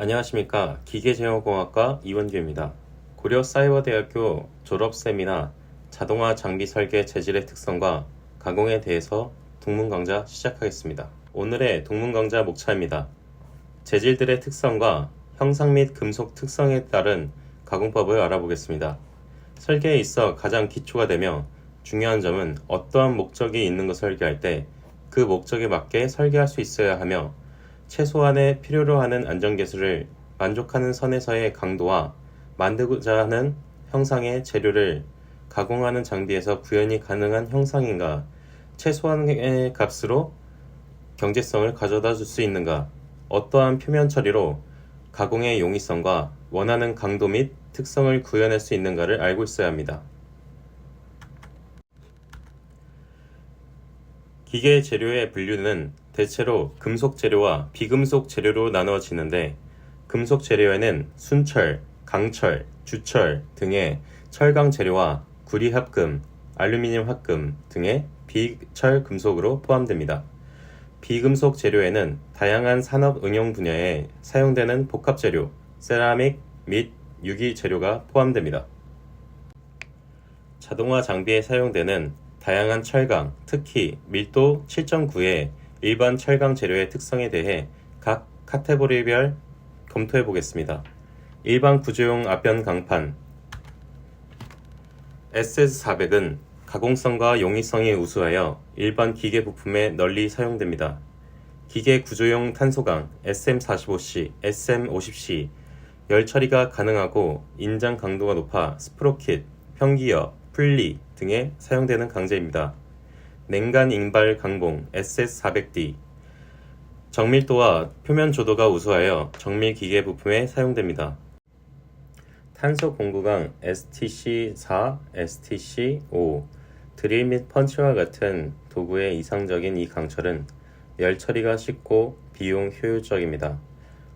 안녕하십니까. 기계제어공학과 이원규입니다. 고려사이버대학교 졸업세미나 자동화 장비 설계 재질의 특성과 가공에 대해서 동문 강좌 시작하겠습니다. 오늘의 동문 강좌 목차입니다. 재질들의 특성과 형상 및 금속 특성에 따른 가공법을 알아보겠습니다. 설계에 있어 가장 기초가 되며 중요한 점은 어떠한 목적이 있는 것을 설계할 때 그 목적에 맞게 설계할 수 있어야 하며 최소한의 필요로 하는 안전계수를 만족하는 선에서의 강도와 만들고자 하는 형상의 재료를 가공하는 장비에서 구현이 가능한 형상인가, 최소한의 값으로 경제성을 가져다 줄 수 있는가, 어떠한 표면 처리로 가공의 용이성과 원하는 강도 및 특성을 구현할 수 있는가를 알고 있어야 합니다. 기계 재료의 분류는 대체로 금속 재료와 비금속 재료로 나누어지는데, 금속 재료에는 순철, 강철, 주철 등의 철강 재료와 구리 합금, 알루미늄 합금 등의 비철 금속으로 포함됩니다. 비금속 재료에는 다양한 산업 응용 분야에 사용되는 복합 재료, 세라믹 및 유기 재료가 포함됩니다. 자동화 장비에 사용되는 다양한 철강, 특히 밀도 7.9의 일반 철강 재료의 특성에 대해 각 카테고리별 검토해 보겠습니다. 일반 구조용 압변 강판 SS400은 가공성과 용이성이 우수하여 일반 기계 부품에 널리 사용됩니다. 기계 구조용 탄소강 SM45C, SM50C 열 처리가 가능하고 인장 강도가 높아 스프로킷, 평기어, 풀리 등에 사용되는 강재입니다. 냉간 인발 강봉 SS400D 정밀도와 표면 조도가 우수하여 정밀 기계 부품에 사용됩니다. 탄소 공구강 STC4, STC5 드릴 및 펀치와 같은 도구의 이상적인 이 강철은 열 처리가 쉽고 비용 효율적입니다.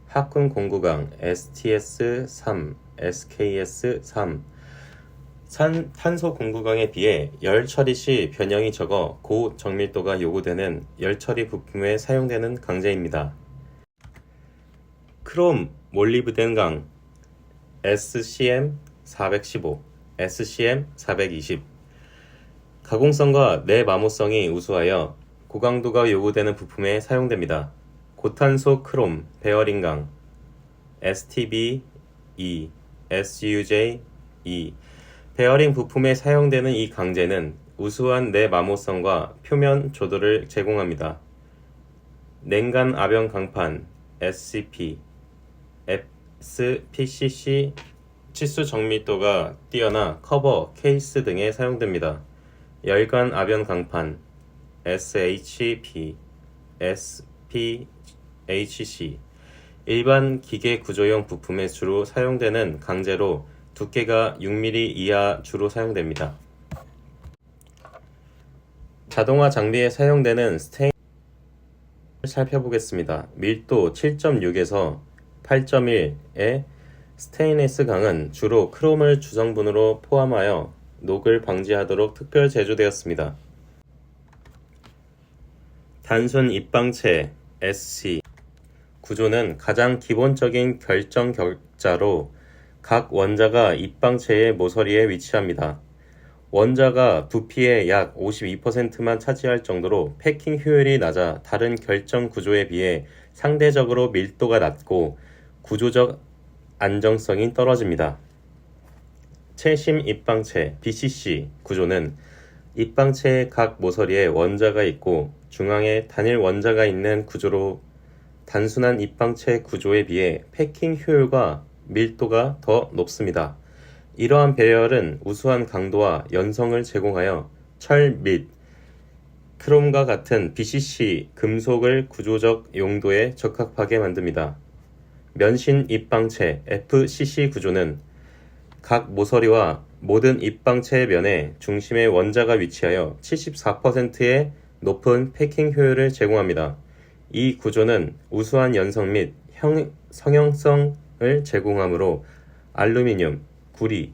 합금 공구강 STS3, SKS3 탄소 공구강에 비해 열 처리 시 변형이 적어 고정밀도가 요구되는 열 처리 부품에 사용되는 강재입니다. 크롬 몰리브덴강 SCM415, SCM420 가공성과 내마모성이 우수하여 고강도가 요구되는 부품에 사용됩니다. 고탄소 크롬 베어링강 STB2, SUJ2 베어링 부품에 사용되는 이 강재는 우수한 내마모성과 표면 조도를 제공합니다. 냉간 압연 강판 SCP, SPCC 치수 정밀도가 뛰어나 커버, 케이스 등에 사용됩니다. 열간 압연 강판 SHP, SPHC 일반 기계 구조용 부품에 주로 사용되는 강재로 두께가 6mm 이하 주로 사용됩니다. 자동화 장비에 사용되는 스테인을 살펴보겠습니다. 밀도 7.6에서 8.1의 스테인리스 강은 주로 크롬을 주성분으로 포함하여 녹을 방지하도록 특별 제조되었습니다. 단순 입방체 SC 구조는 가장 기본적인 결정 격자로 각 원자가 입방체의 모서리에 위치합니다. 원자가 부피의 약 52%만 차지할 정도로 패킹 효율이 낮아 다른 결정 구조에 비해 상대적으로 밀도가 낮고 구조적 안정성이 떨어집니다. 채심 입방체 BCC 구조는 입방체의 각 모서리에 원자가 있고 중앙에 단일 원자가 있는 구조로 단순한 입방체 구조에 비해 패킹 효율과 밀도가 더 높습니다. 이러한 배열은 우수한 강도와 연성을 제공하여 철 및 크롬과 같은 BCC 금속을 구조적 용도에 적합하게 만듭니다. 면신 입방체 FCC 구조는 각 모서리와 모든 입방체 면의 중심에 원자가 위치하여 74%의 높은 패킹 효율을 제공합니다. 이 구조는 우수한 연성 및 성형성을 제공하므로 알루미늄, 구리,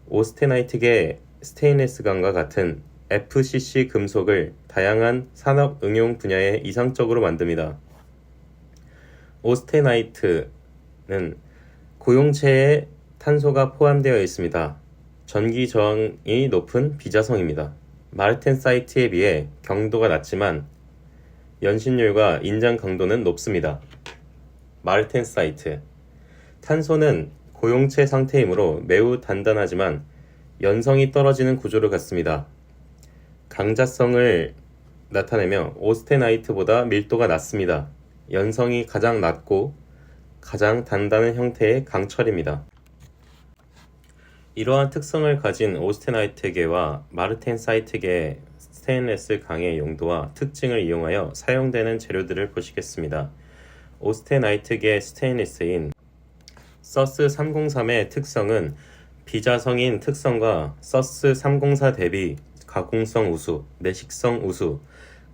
오스테나이트계 스테인리스강과 같은 FCC 금속을 다양한 산업 응용 분야에 이상적으로 만듭니다. 오스테나이트 고용체에 탄소가 포함되어 있습니다. 전기 저항이 높은 비자성입니다. 마르텐사이트에 비해 경도가 낮지만 연신율과 인장 강도는 높습니다. 마르텐사이트. 탄소는 고용체 상태이므로 매우 단단하지만 연성이 떨어지는 구조를 갖습니다. 강자성을 나타내며 오스테나이트보다 밀도가 낮습니다. 연성이 가장 낮고 가장 단단한 형태의 강철입니다. 이러한 특성을 가진 오스테나이트계와 마르텐사이트계 스테인레스 강의 용도와 특징을 이용하여 사용되는 재료들을 보시겠습니다. 오스테나이트계 스테인리스인 서스 303의 특성은 비자성인 특성과 서스 304 대비 가공성 우수, 내식성 우수,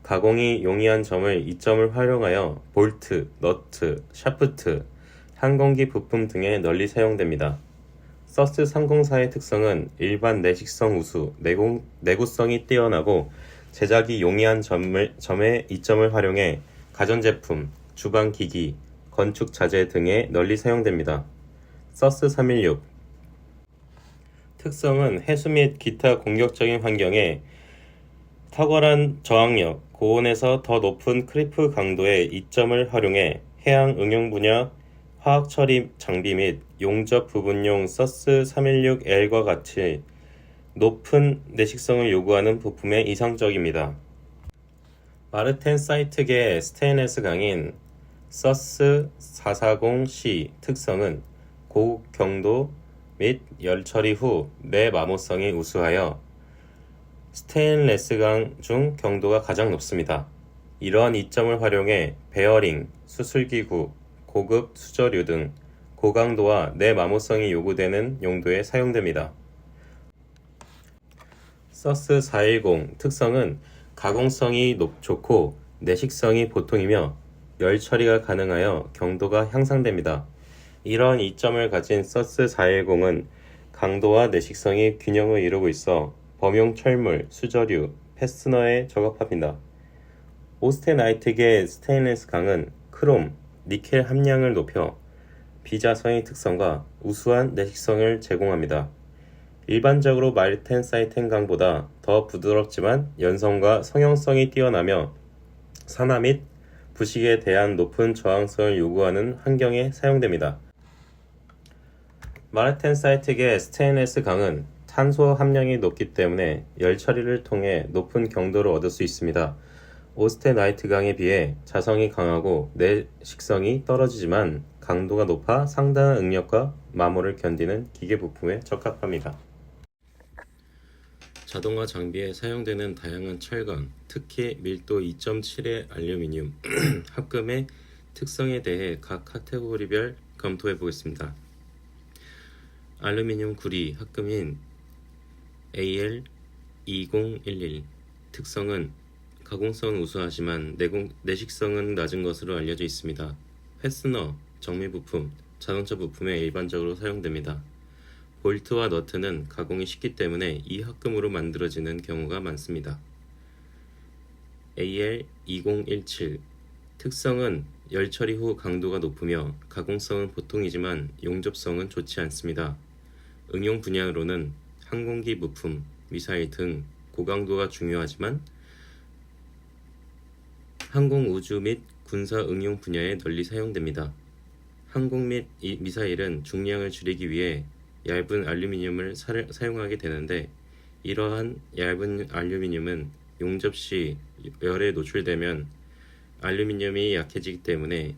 가공이 용이한 점을 이점을 활용하여 볼트, 너트, 샤프트, 항공기 부품 등에 널리 사용됩니다. 서스 304의 특성은 일반 내식성 우수, 내구성이 뛰어나고 제작이 용이한 점의 이점을 활용해 가전제품, 주방기기, 건축자재 등에 널리 사용됩니다. 서스 316 특성은 해수 및 기타 공격적인 환경에 탁월한 저항력, 고온에서 더 높은 크리프 강도의 이점을 활용해 해양 응용 분야 화학 처리 장비 및 용접 부분용 서스 316L과 같이 높은 내식성을 요구하는 부품에 이상적입니다. 마르텐사이트계 스테인레스 강인 서스 440C 특성은 고경도 및 열 처리 후 내마모성이 우수하여 스테인레스강 중 경도가 가장 높습니다. 이러한 이점을 활용해 베어링, 수술기구, 고급 수저류 등 고강도와 내마모성이 요구되는 용도에 사용됩니다. 서스 410 특성은 가공성이 좋고 내식성이 보통이며 열 처리가 가능하여 경도가 향상됩니다. 이러한 이점을 가진 서스 410은 강도와 내식성이 균형을 이루고 있어 범용 철물, 수저류, 패스너에 적합합니다. 오스테나이트계 스테인리스 강은 크롬, 니켈 함량을 높여 비자성의 특성과 우수한 내식성을 제공합니다. 일반적으로 마르텐사이트 강보다 더 부드럽지만 연성과 성형성이 뛰어나며 산화 및 부식에 대한 높은 저항성을 요구하는 환경에 사용됩니다. 마르텐사이트계 스테인레스 강은 탄소 함량이 높기 때문에 열 처리를 통해 높은 경도를 얻을 수 있습니다. 오스테나이트 강에 비해 자성이 강하고 내식성이 떨어지지만 강도가 높아 상당한 응력과 마모를 견디는 기계 부품에 적합합니다. 자동화 장비에 사용되는 다양한 철강, 특히 밀도 2.7의 알루미늄 합금의 특성에 대해 각 카테고리별 검토해 보겠습니다. 알루미늄 구리 합금인 AL2011 특성은 가공성은 우수하지만 내식성은 낮은 것으로 알려져 있습니다. 패스너, 정밀 부품, 자동차 부품에 일반적으로 사용됩니다. 볼트와 너트는 가공이 쉽기 때문에 이 합금으로 만들어지는 경우가 많습니다. AL2017 특성은 열 처리 후 강도가 높으며 가공성은 보통이지만 용접성은 좋지 않습니다. 응용 분야로는 항공기 부품, 미사일 등 고강도가 중요하지만 항공 우주 및 군사 응용 분야에 널리 사용됩니다. 항공 및 미사일은 중량을 줄이기 위해 얇은 알루미늄을 사용하게 되는데 이러한 얇은 알루미늄은 용접 시 열에 노출되면 알루미늄이 약해지기 때문에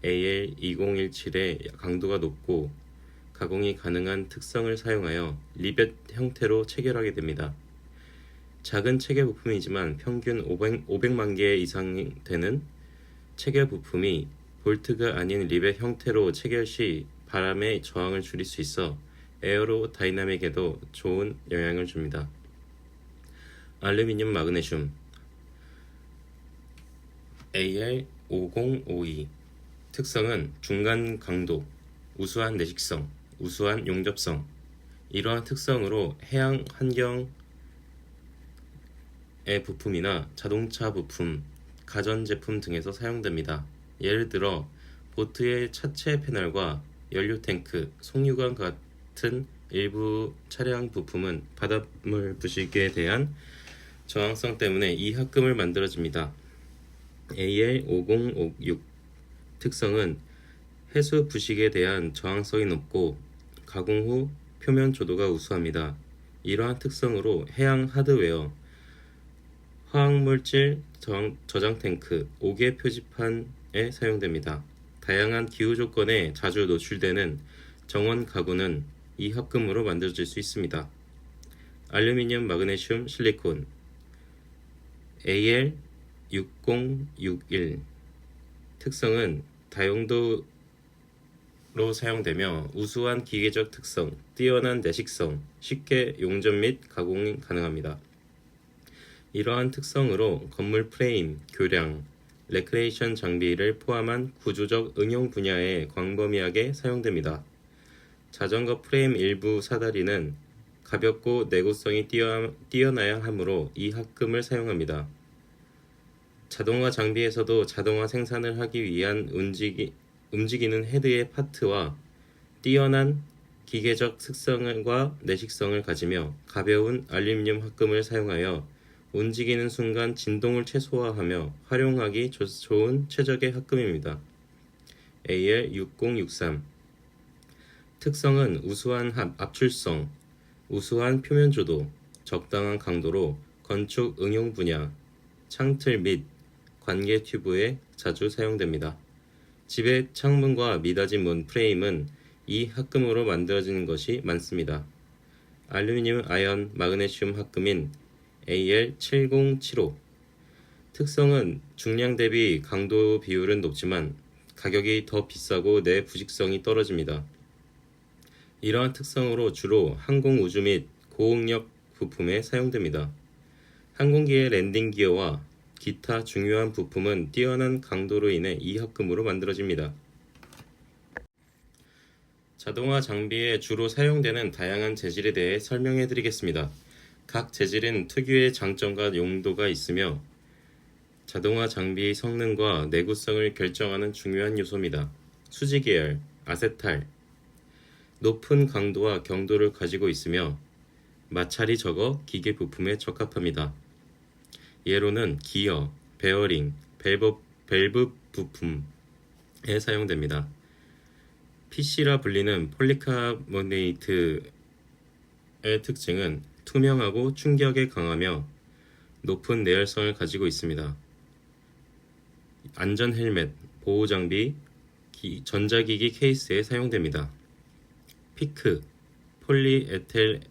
AL2017의 강도가 높고 가공이 가능한 특성을 사용하여 리벳 형태로 체결하게 됩니다. 작은 체결 부품이지만 평균 500만 개 이상 되는 체결 부품이 볼트가 아닌 리벳 형태로 체결 시 바람의 저항을 줄일 수 있어 에어로다이나믹에도 좋은 영향을 줍니다. 알루미늄 마그네슘 AL5052 특성은 중간 강도, 우수한 내식성, 우수한 용접성. 이러한 특성으로 해양 환경의 부품이나 자동차 부품, 가전제품 등에서 사용됩니다. 예를 들어 보트의 차체 패널과 연료 탱크, 송유관 같은 일부 차량 부품은 바닷물 부식에 대한 저항성 때문에 이 합금을 만들어집니다. AL5056 특성은 해수 부식에 대한 저항성이 높고 가공 후 표면 조도가 우수합니다. 이러한 특성으로 해양 하드웨어, 화학물질 저장 탱크, 5개 표지판에 사용됩니다. 다양한 기후 조건에 자주 노출되는 정원 가구는 이 합금으로 만들어질 수 있습니다. 알루미늄, 마그네슘, 실리콘 AL6061 특성은 다용도로 사용되며 우수한 기계적 특성, 뛰어난 내식성, 쉽게 용접 및 가공이 가능합니다. 이러한 특성으로 건물 프레임, 교량, 레크레이션 장비를 포함한 구조적 응용 분야에 광범위하게 사용됩니다. 자전거 프레임 일부 사다리는 가볍고 내구성이 뛰어나야 하므로 이 합금을 사용합니다. 자동화 장비에서도 자동화 생산을 하기 위한 움직이는 헤드의 파트와 뛰어난 기계적 특성과 내식성을 가지며 가벼운 알루미늄 합금을 사용하여 움직이는 순간 진동을 최소화하며 활용하기 좋은 최적의 합금입니다. AL6063 특성은 우수한 압출성, 우수한 표면 조도, 적당한 강도로 건축 응용 분야, 창틀 및 관계 튜브에 자주 사용됩니다. 집의 창문과 미닫이 문 프레임은 이 합금으로 만들어지는 것이 많습니다. 알루미늄 아연 마그네슘 합금인 AL7075 특성은 중량 대비 강도 비율은 높지만 가격이 더 비싸고 내 부식성이 떨어집니다. 이러한 특성으로 주로 항공 우주 및 고응력 부품에 사용됩니다. 항공기의 랜딩 기어와 기타 중요한 부품은 뛰어난 강도로 인해 이 합금으로 만들어집니다. 자동화 장비에 주로 사용되는 다양한 재질에 대해 설명해 드리겠습니다. 각 재질은 특유의 장점과 용도가 있으며 자동화 장비의 성능과 내구성을 결정하는 중요한 요소입니다. 수지 계열, 아세탈, 높은 강도와 경도를 가지고 있으며 마찰이 적어 기계 부품에 적합합니다. 예로는 기어, 베어링, 밸브 부품에 사용됩니다. PC라 불리는 폴리카보네이트의 특징은 투명하고 충격에 강하며 높은 내열성을 가지고 있습니다. 안전 헬멧, 보호 장비, 전자기기 케이스에 사용됩니다. 피크, 폴리에텔케톤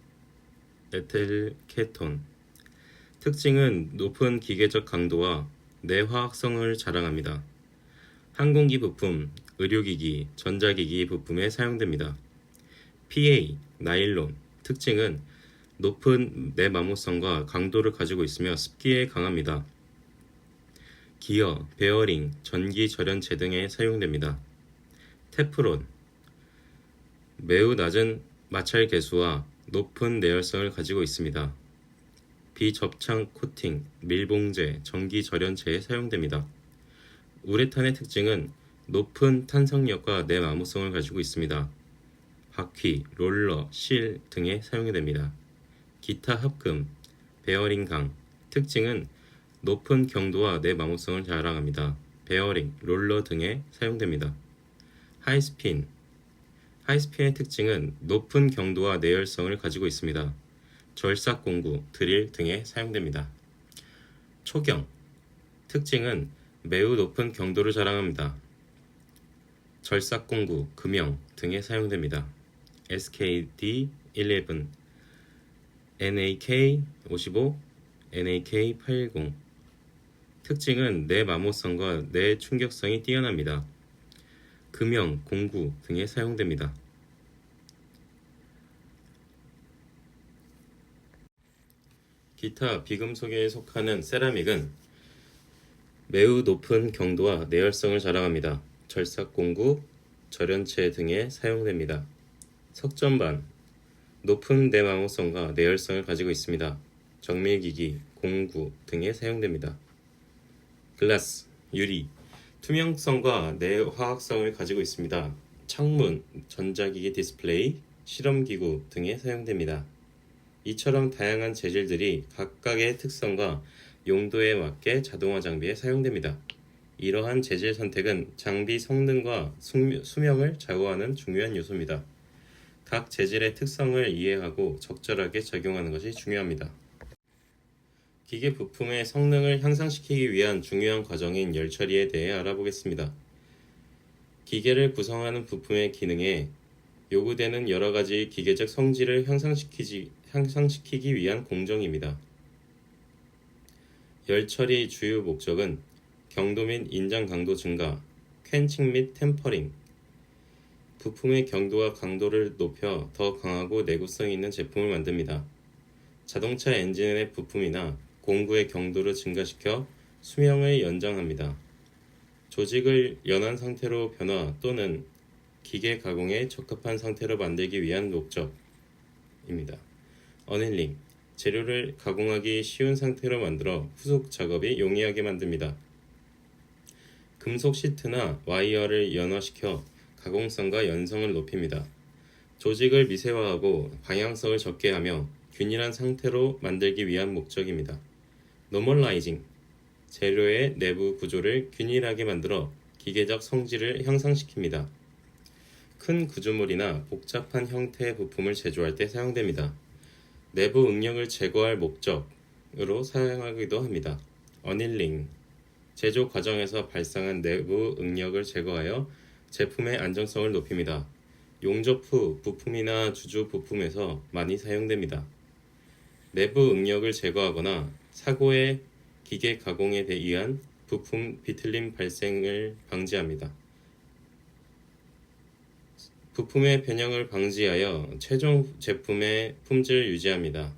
특징은 높은 기계적 강도와 내화학성을 자랑합니다. 항공기 부품, 의료기기, 전자기기 부품에 사용됩니다. PA, 나일론 특징은 높은 내마모성과 강도를 가지고 있으며 습기에 강합니다. 기어, 베어링, 전기 절연체 등에 사용됩니다. 테프론 매우 낮은 마찰 계수와 높은 내열성을 가지고 있습니다. 비접착 코팅, 밀봉제, 전기 절연체에 사용됩니다. 우레탄의 특징은 높은 탄성력과 내마모성을 가지고 있습니다. 바퀴, 롤러, 실 등에 사용됩니다. 기타 합금, 베어링 강 특징은 높은 경도와 내마모성을 자랑합니다. 베어링, 롤러 등에 사용됩니다. 하이스핀의 특징은 높은 경도와 내열성을 가지고 있습니다. 절삭공구, 드릴 등에 사용됩니다. 초경 특징은 매우 높은 경도를 자랑합니다. 절삭공구, 금형 등에 사용됩니다. SKD11, NAK55, NAK80 특징은 내마모성과 내충격성이 뛰어납니다. 금형, 공구 등에 사용됩니다. 기타 비금속에 속하는 세라믹은 매우 높은 경도와 내열성을 자랑합니다. 절삭공구, 절연체 등에 사용됩니다. 석전반, 높은 내마모성과 내열성을 가지고 있습니다. 정밀기기, 공구 등에 사용됩니다. 글라스, 유리, 투명성과 내화학성을 가지고 있습니다. 창문, 전자기기 디스플레이, 실험기구 등에 사용됩니다. 이처럼 다양한 재질들이 각각의 특성과 용도에 맞게 자동화 장비에 사용됩니다. 이러한 재질 선택은 장비 성능과 수명을 좌우하는 중요한 요소입니다. 각 재질의 특성을 이해하고 적절하게 적용하는 것이 중요합니다. 기계 부품의 성능을 향상시키기 위한 중요한 과정인 열처리에 대해 알아보겠습니다. 기계를 구성하는 부품의 기능에 요구되는 여러 가지 기계적 성질을 향상시키기 위한 공정입니다. 열처리 주요 목적은 경도 및 인장 강도 증가, 퀸칭 및 템퍼링, 부품의 경도와 강도를 높여 더 강하고 내구성 있는 제품을 만듭니다. 자동차 엔진의 부품이나 공구의 경도를 증가시켜 수명을 연장합니다. 조직을 연한 상태로 변화 또는 기계 가공에 적합한 상태로 만들기 위한 목적입니다. 어닐링, 재료를 가공하기 쉬운 상태로 만들어 후속 작업이 용이하게 만듭니다. 금속 시트나 와이어를 연화시켜 가공성과 연성을 높입니다. 조직을 미세화하고 방향성을 적게 하며 균일한 상태로 만들기 위한 목적입니다. 노멀라이징, 재료의 내부 구조를 균일하게 만들어 기계적 성질을 향상시킵니다. 큰 구조물이나 복잡한 형태의 부품을 제조할 때 사용됩니다. 내부 응력을 제거할 목적으로 사용하기도 합니다. 어닐링, 제조 과정에서 발생한 내부 응력을 제거하여 제품의 안정성을 높입니다. 용접 후 부품이나 주조 부품에서 많이 사용됩니다. 내부 응력을 제거하거나 사고의 기계 가공에 의한 부품 비틀림 발생을 방지합니다. 부품의 변형을 방지하여 최종 제품의 품질을 유지합니다.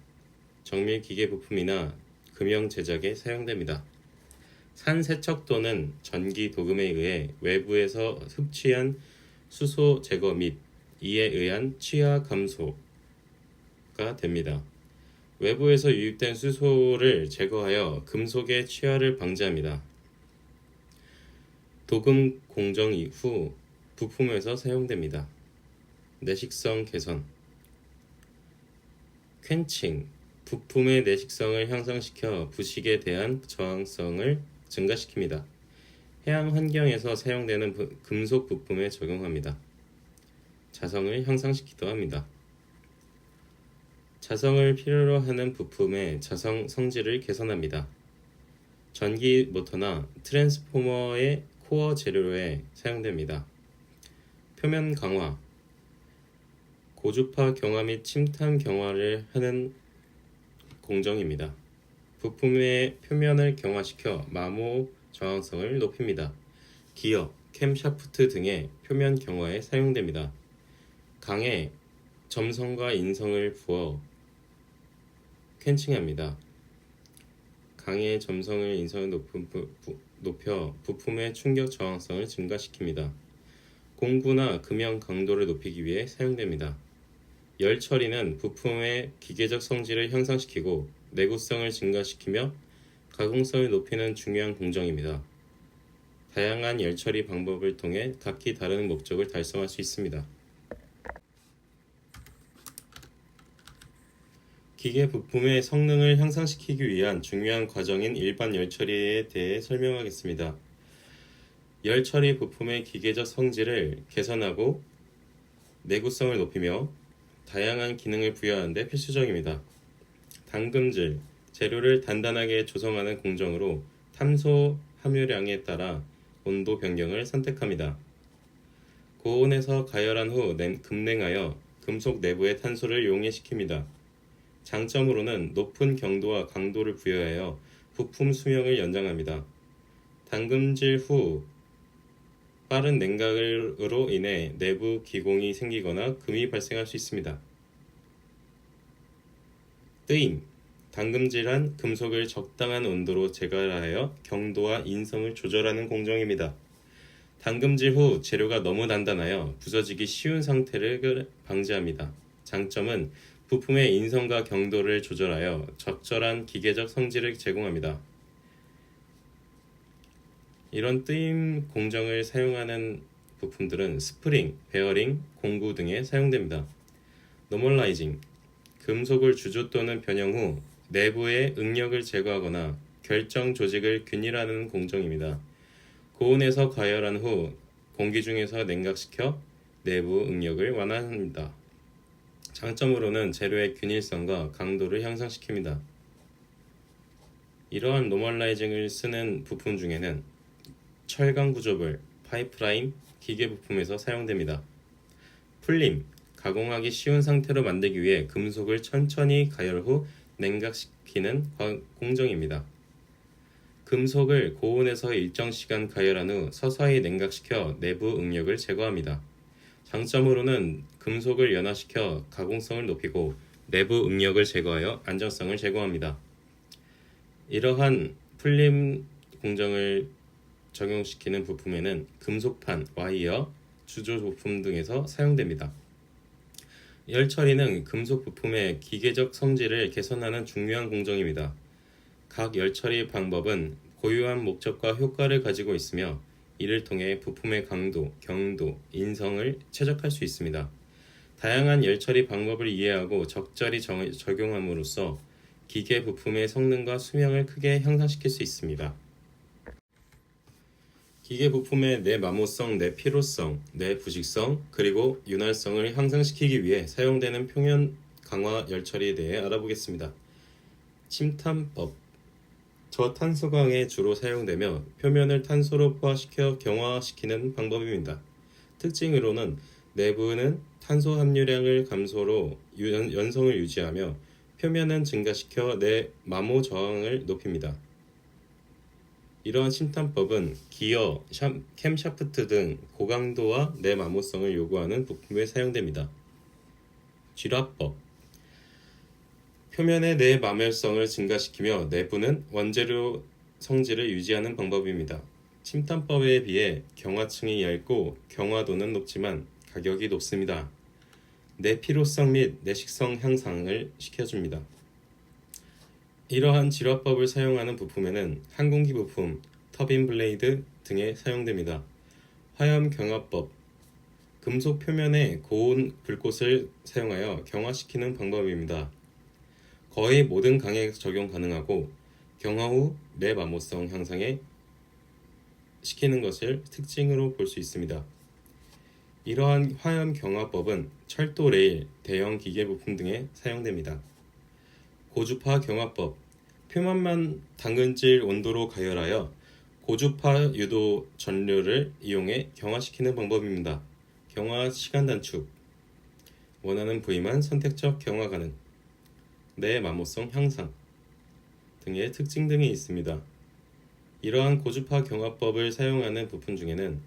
정밀 기계 부품이나 금형 제작에 사용됩니다. 산세척 또는 전기 도금에 의해 외부에서 흡취한 수소 제거 및 이에 의한 취하 감소가 됩니다. 외부에서 유입된 수소를 제거하여 금속의 취하를 방지합니다. 도금 공정 이후 부품에서 사용됩니다. 내식성 개선, 퀸칭, 부품의 내식성을 향상시켜 부식에 대한 저항성을 증가시킵니다. 해양 환경에서 사용되는 금속 부품에 적용합니다. 자성을 향상시키기도 합니다. 자성을 필요로 하는 부품의 자성 성질을 개선합니다. 전기 모터나 트랜스포머의 코어 재료에 사용됩니다. 표면 강화, 고주파 경화 및 침탄 경화를 하는 공정입니다. 부품의 표면을 경화시켜 마모 저항성을 높입니다. 기어, 캠샤프트 등의 표면 경화에 사용됩니다. 강에 점성과 인성을 부어 퀸칭합니다. 강의 점성을 인성을 높여 부품의 충격 저항성을 증가시킵니다. 공구나 금형 강도를 높이기 위해 사용됩니다. 열 처리는 부품의 기계적 성질을 향상시키고 내구성을 증가시키며 가공성을 높이는 중요한 공정입니다. 다양한 열 처리 방법을 통해 각기 다른 목적을 달성할 수 있습니다. 기계 부품의 성능을 향상시키기 위한 중요한 과정인 일반 열 처리에 대해 설명하겠습니다. 열 처리 부품의 기계적 성질을 개선하고 내구성을 높이며 다양한 기능을 부여하는 데 필수적입니다. 담금질, 재료를 단단하게 조성하는 공정으로 탄소 함유량에 따라 온도 변경을 선택합니다. 고온에서 가열한 후 급냉하여 금속 내부의 탄소를 용해시킵니다. 장점으로는 높은 경도와 강도를 부여하여 부품 수명을 연장합니다. 담금질 후 빠른 냉각으로 인해 내부 기공이 생기거나 금이 발생할 수 있습니다. 뜨임, 담금질한 금속을 적당한 온도로 제거하여 경도와 인성을 조절하는 공정입니다. 담금질 후 재료가 너무 단단하여 부서지기 쉬운 상태를 방지합니다. 장점은 부품의 인성과 경도를 조절하여 적절한 기계적 성질을 제공합니다. 이런 뜨임 공정을 사용하는 부품들은 스프링, 베어링, 공구 등에 사용됩니다. 노멀라이징, 금속을 주조 또는 변형 후 내부의 응력을 제거하거나 결정 조직을 균일화하는 공정입니다. 고온에서 가열한 후 공기 중에서 냉각시켜 내부 응력을 완화합니다. 장점으로는 재료의 균일성과 강도를 향상시킵니다. 이러한 노멀라이징을 쓰는 부품 중에는 철강 구조물, 파이프라인, 기계 부품에서 사용됩니다. 풀림, 가공하기 쉬운 상태로 만들기 위해 금속을 천천히 가열 후 냉각시키는 공정입니다. 금속을 고온에서 일정 시간 가열한 후 서서히 냉각시켜 내부 응력을 제거합니다. 장점으로는 금속을 연화시켜 가공성을 높이고 내부 응력을 제거하여 안정성을 제고합니다. 이러한 풀림 공정을 적용시키는 부품에는 금속판, 와이어, 주조 부품 등에서 사용됩니다. 열 처리는 금속 부품의 기계적 성질을 개선하는 중요한 공정입니다. 각 열 처리 방법은 고유한 목적과 효과를 가지고 있으며 이를 통해 부품의 강도, 경도, 인성을 최적화할 수 있습니다. 다양한 열 처리 방법을 이해하고 적절히 적용함으로써 기계 부품의 성능과 수명을 크게 향상시킬 수 있습니다. 기계 부품의 내마모성, 내피로성, 내부식성, 그리고 윤활성을 향상시키기 위해 사용되는 표면 강화 열처리에 대해 알아보겠습니다. 침탄법, 저탄소광에 주로 사용되며 표면을 탄소로 포화시켜 경화시키는 방법입니다. 특징으로는 내부는 탄소 함유량을 감소로 연성을 유지하며 표면은 증가시켜 내마모 저항을 높입니다. 이러한 침탄법은 기어, 캠샤프트 등 고강도와 내마모성을 요구하는 부품에 사용됩니다. 쥐라법, 표면의 내마모성을 증가시키며 내부는 원재료 성질을 유지하는 방법입니다. 침탄법에 비해 경화층이 얇고 경화도는 높지만 가격이 높습니다. 내피로성 및 내식성 향상을 시켜줍니다. 이러한 질화법을 사용하는 부품에는 항공기 부품, 터빈 블레이드 등에 사용됩니다. 화염 경화법, 금속 표면에 고온 불꽃을 사용하여 경화시키는 방법입니다. 거의 모든 강에 적용 가능하고 경화 후 내마모성 향상에 시키는 것을 특징으로 볼 수 있습니다. 이러한 화염 경화법은 철도 레일, 대형 기계 부품 등에 사용됩니다. 고주파 경화법, 표면만 당근질 온도로 가열하여 고주파 유도 전류를 이용해 경화시키는 방법입니다. 경화 시간 단축, 원하는 부위만 선택적 경화 가능, 내마모성 향상 등의 특징 등이 있습니다. 이러한 고주파 경화법을 사용하는 부품 중에는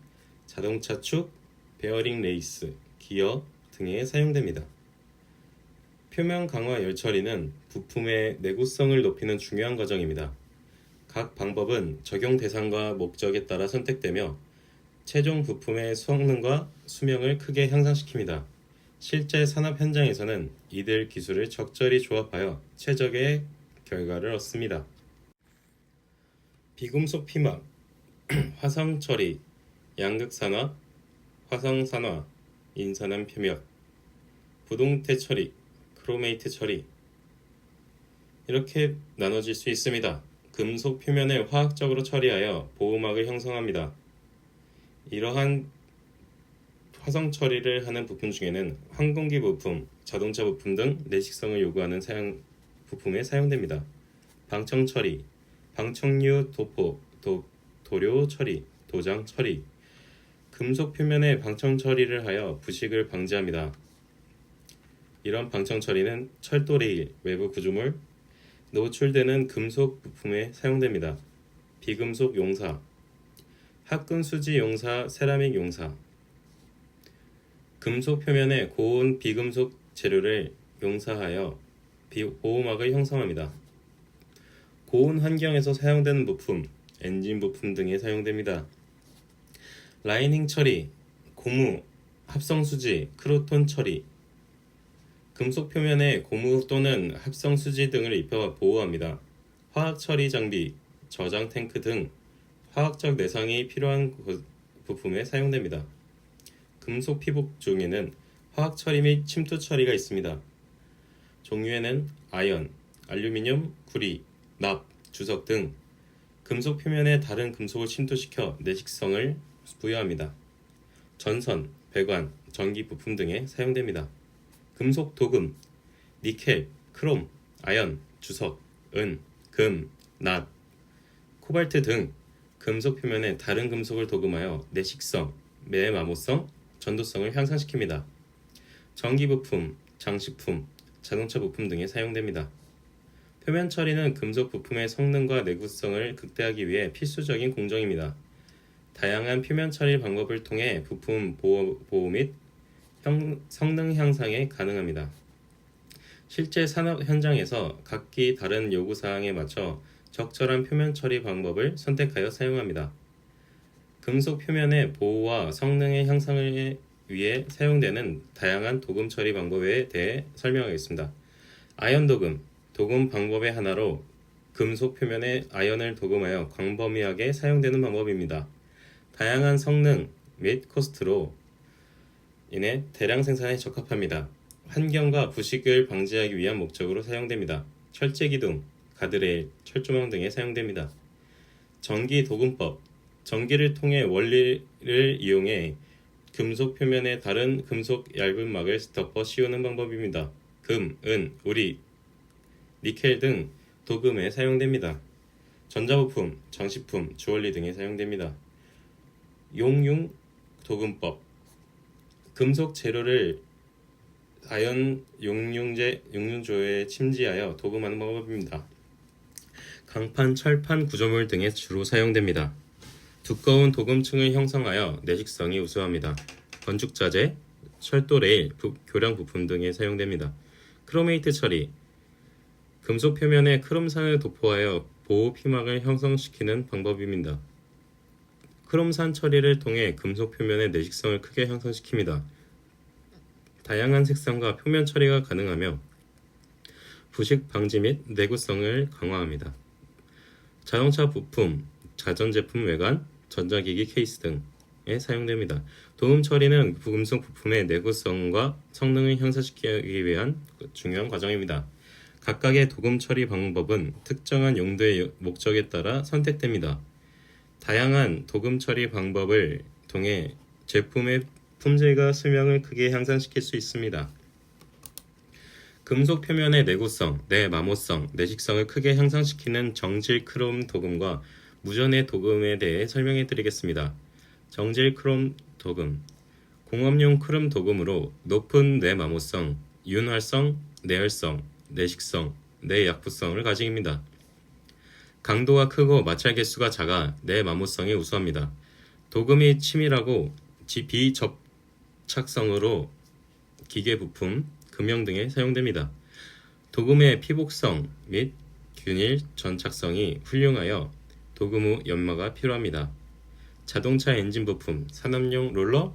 자동차 축, 베어링 레이스, 기어 등에 사용됩니다. 표면 강화 열처리는 부품의 내구성을 높이는 중요한 과정입니다. 각 방법은 적용 대상과 목적에 따라 선택되며 최종 부품의 성능과 수명을 크게 향상시킵니다. 실제 산업 현장에서는 이들 기술을 적절히 조합하여 최적의 결과를 얻습니다. 비금속 피막, 화성 처리, 양극 산화, 화성 산화, 인산암 표면, 부동태 처리, 크로메이트 처리 이렇게 나눠질 수 있습니다. 금속 표면을 화학적으로 처리하여 보호막을 형성합니다. 이러한 화성 처리를 하는 부품 중에는 항공기 부품, 자동차 부품 등 내식성을 요구하는 부품에 사용됩니다. 방청 처리, 방청류 도포, 도료 처리, 도장 처리, 금속 표면에 방청 처리를 하여 부식을 방지합니다. 이런 방청 처리는 철도 레일, 외부 구조물, 노출되는 금속 부품에 사용됩니다. 비금속 용사, 합금 수지 용사, 세라믹 용사, 금속 표면에 고온 비금속 재료를 용사하여 보호막을 형성합니다. 고온 환경에서 사용되는 부품, 엔진 부품 등에 사용됩니다. 라이닝 처리, 고무, 합성수지, 크로톤 처리, 금속 표면에 고무 또는 합성수지 등을 입혀 보호합니다. 화학 처리 장비, 저장 탱크 등 화학적 내상이 필요한 부품에 사용됩니다. 금속 피복 중에는 화학 처리 및 침투 처리가 있습니다. 종류에는 아연, 알루미늄, 구리, 납, 주석 등 금속 표면에 다른 금속을 침투시켜 내식성을 부여합니다. 전선, 배관, 전기 부품 등에 사용됩니다. 금속 도금, 니켈, 크롬, 아연, 주석, 은, 금, 낫, 코발트 등 금속 표면에 다른 금속을 도금하여 내식성, 내마모성, 전도성을 향상시킵니다. 전기 부품, 장식품, 자동차 부품 등에 사용됩니다. 표면 처리는 금속 부품의 성능과 내구성을 극대화하기 위해 필수적인 공정입니다. 다양한 표면 처리 방법을 통해 부품 보호 및 성능 향상에 가능합니다. 실제 산업 현장에서 각기 다른 요구사항에 맞춰 적절한 표면 처리 방법을 선택하여 사용합니다. 금속 표면의 보호와 성능의 향상을 위해 사용되는 다양한 도금 처리 방법에 대해 설명하겠습니다. 아연 도금, 도금 방법의 하나로 금속 표면에 아연을 도금하여 광범위하게 사용되는 방법입니다. 다양한 성능 및 코스트로 인해 대량 생산에 적합합니다. 환경과 부식을 방지하기 위한 목적으로 사용됩니다. 철제기둥, 가드레일, 철조망 등에 사용됩니다. 전기 도금법, 전기를 통해 원리를 이용해 금속 표면에 다른 금속 얇은 막을 덮어 씌우는 방법입니다. 금, 은, 우리, 니켈 등 도금에 사용됩니다. 전자부품, 장식품, 주얼리 등에 사용됩니다. 용융 도금법, 금속 재료를 아연 용융조에 침지하여 도금하는 방법입니다. 강판, 철판, 구조물 등에 주로 사용됩니다. 두꺼운 도금층을 형성하여 내식성이 우수합니다. 건축자재, 철도 레일, 교량 부품 등에 사용됩니다. 크로메이트 처리, 금속 표면에 크롬산을 도포하여 보호 피막을 형성시키는 방법입니다. 크롬산 처리를 통해 금속 표면의 내식성을 크게 향상시킵니다. 다양한 색상과 표면 처리가 가능하며 부식 방지 및 내구성을 강화합니다. 자동차 부품, 가전제품 외관, 전자기기 케이스 등에 사용됩니다. 도금 처리는 금속 부품의 내구성과 성능을 향상시키기 위한 중요한 과정입니다. 각각의 도금 처리 방법은 특정한 용도의 목적에 따라 선택됩니다. 다양한 도금 처리 방법을 통해 제품의 품질과 수명을 크게 향상시킬 수 있습니다. 금속 표면의 내구성, 내마모성, 내식성을 크게 향상시키는 정질 크롬 도금과 무전의 도금에 대해 설명해 드리겠습니다. 정질 크롬 도금, 공업용 크롬 도금으로 높은 내마모성, 윤활성, 내열성, 내식성, 내약부성을 가집니다. 강도가 크고 마찰 개수가 작아 내마모성에 우수합니다. 도금이 치밀하고 비접착성으로 기계 부품, 금형 등에 사용됩니다. 도금의 피복성 및 균일 전착성이 훌륭하여 도금 후 연마가 필요합니다. 자동차 엔진 부품, 산업용 롤러,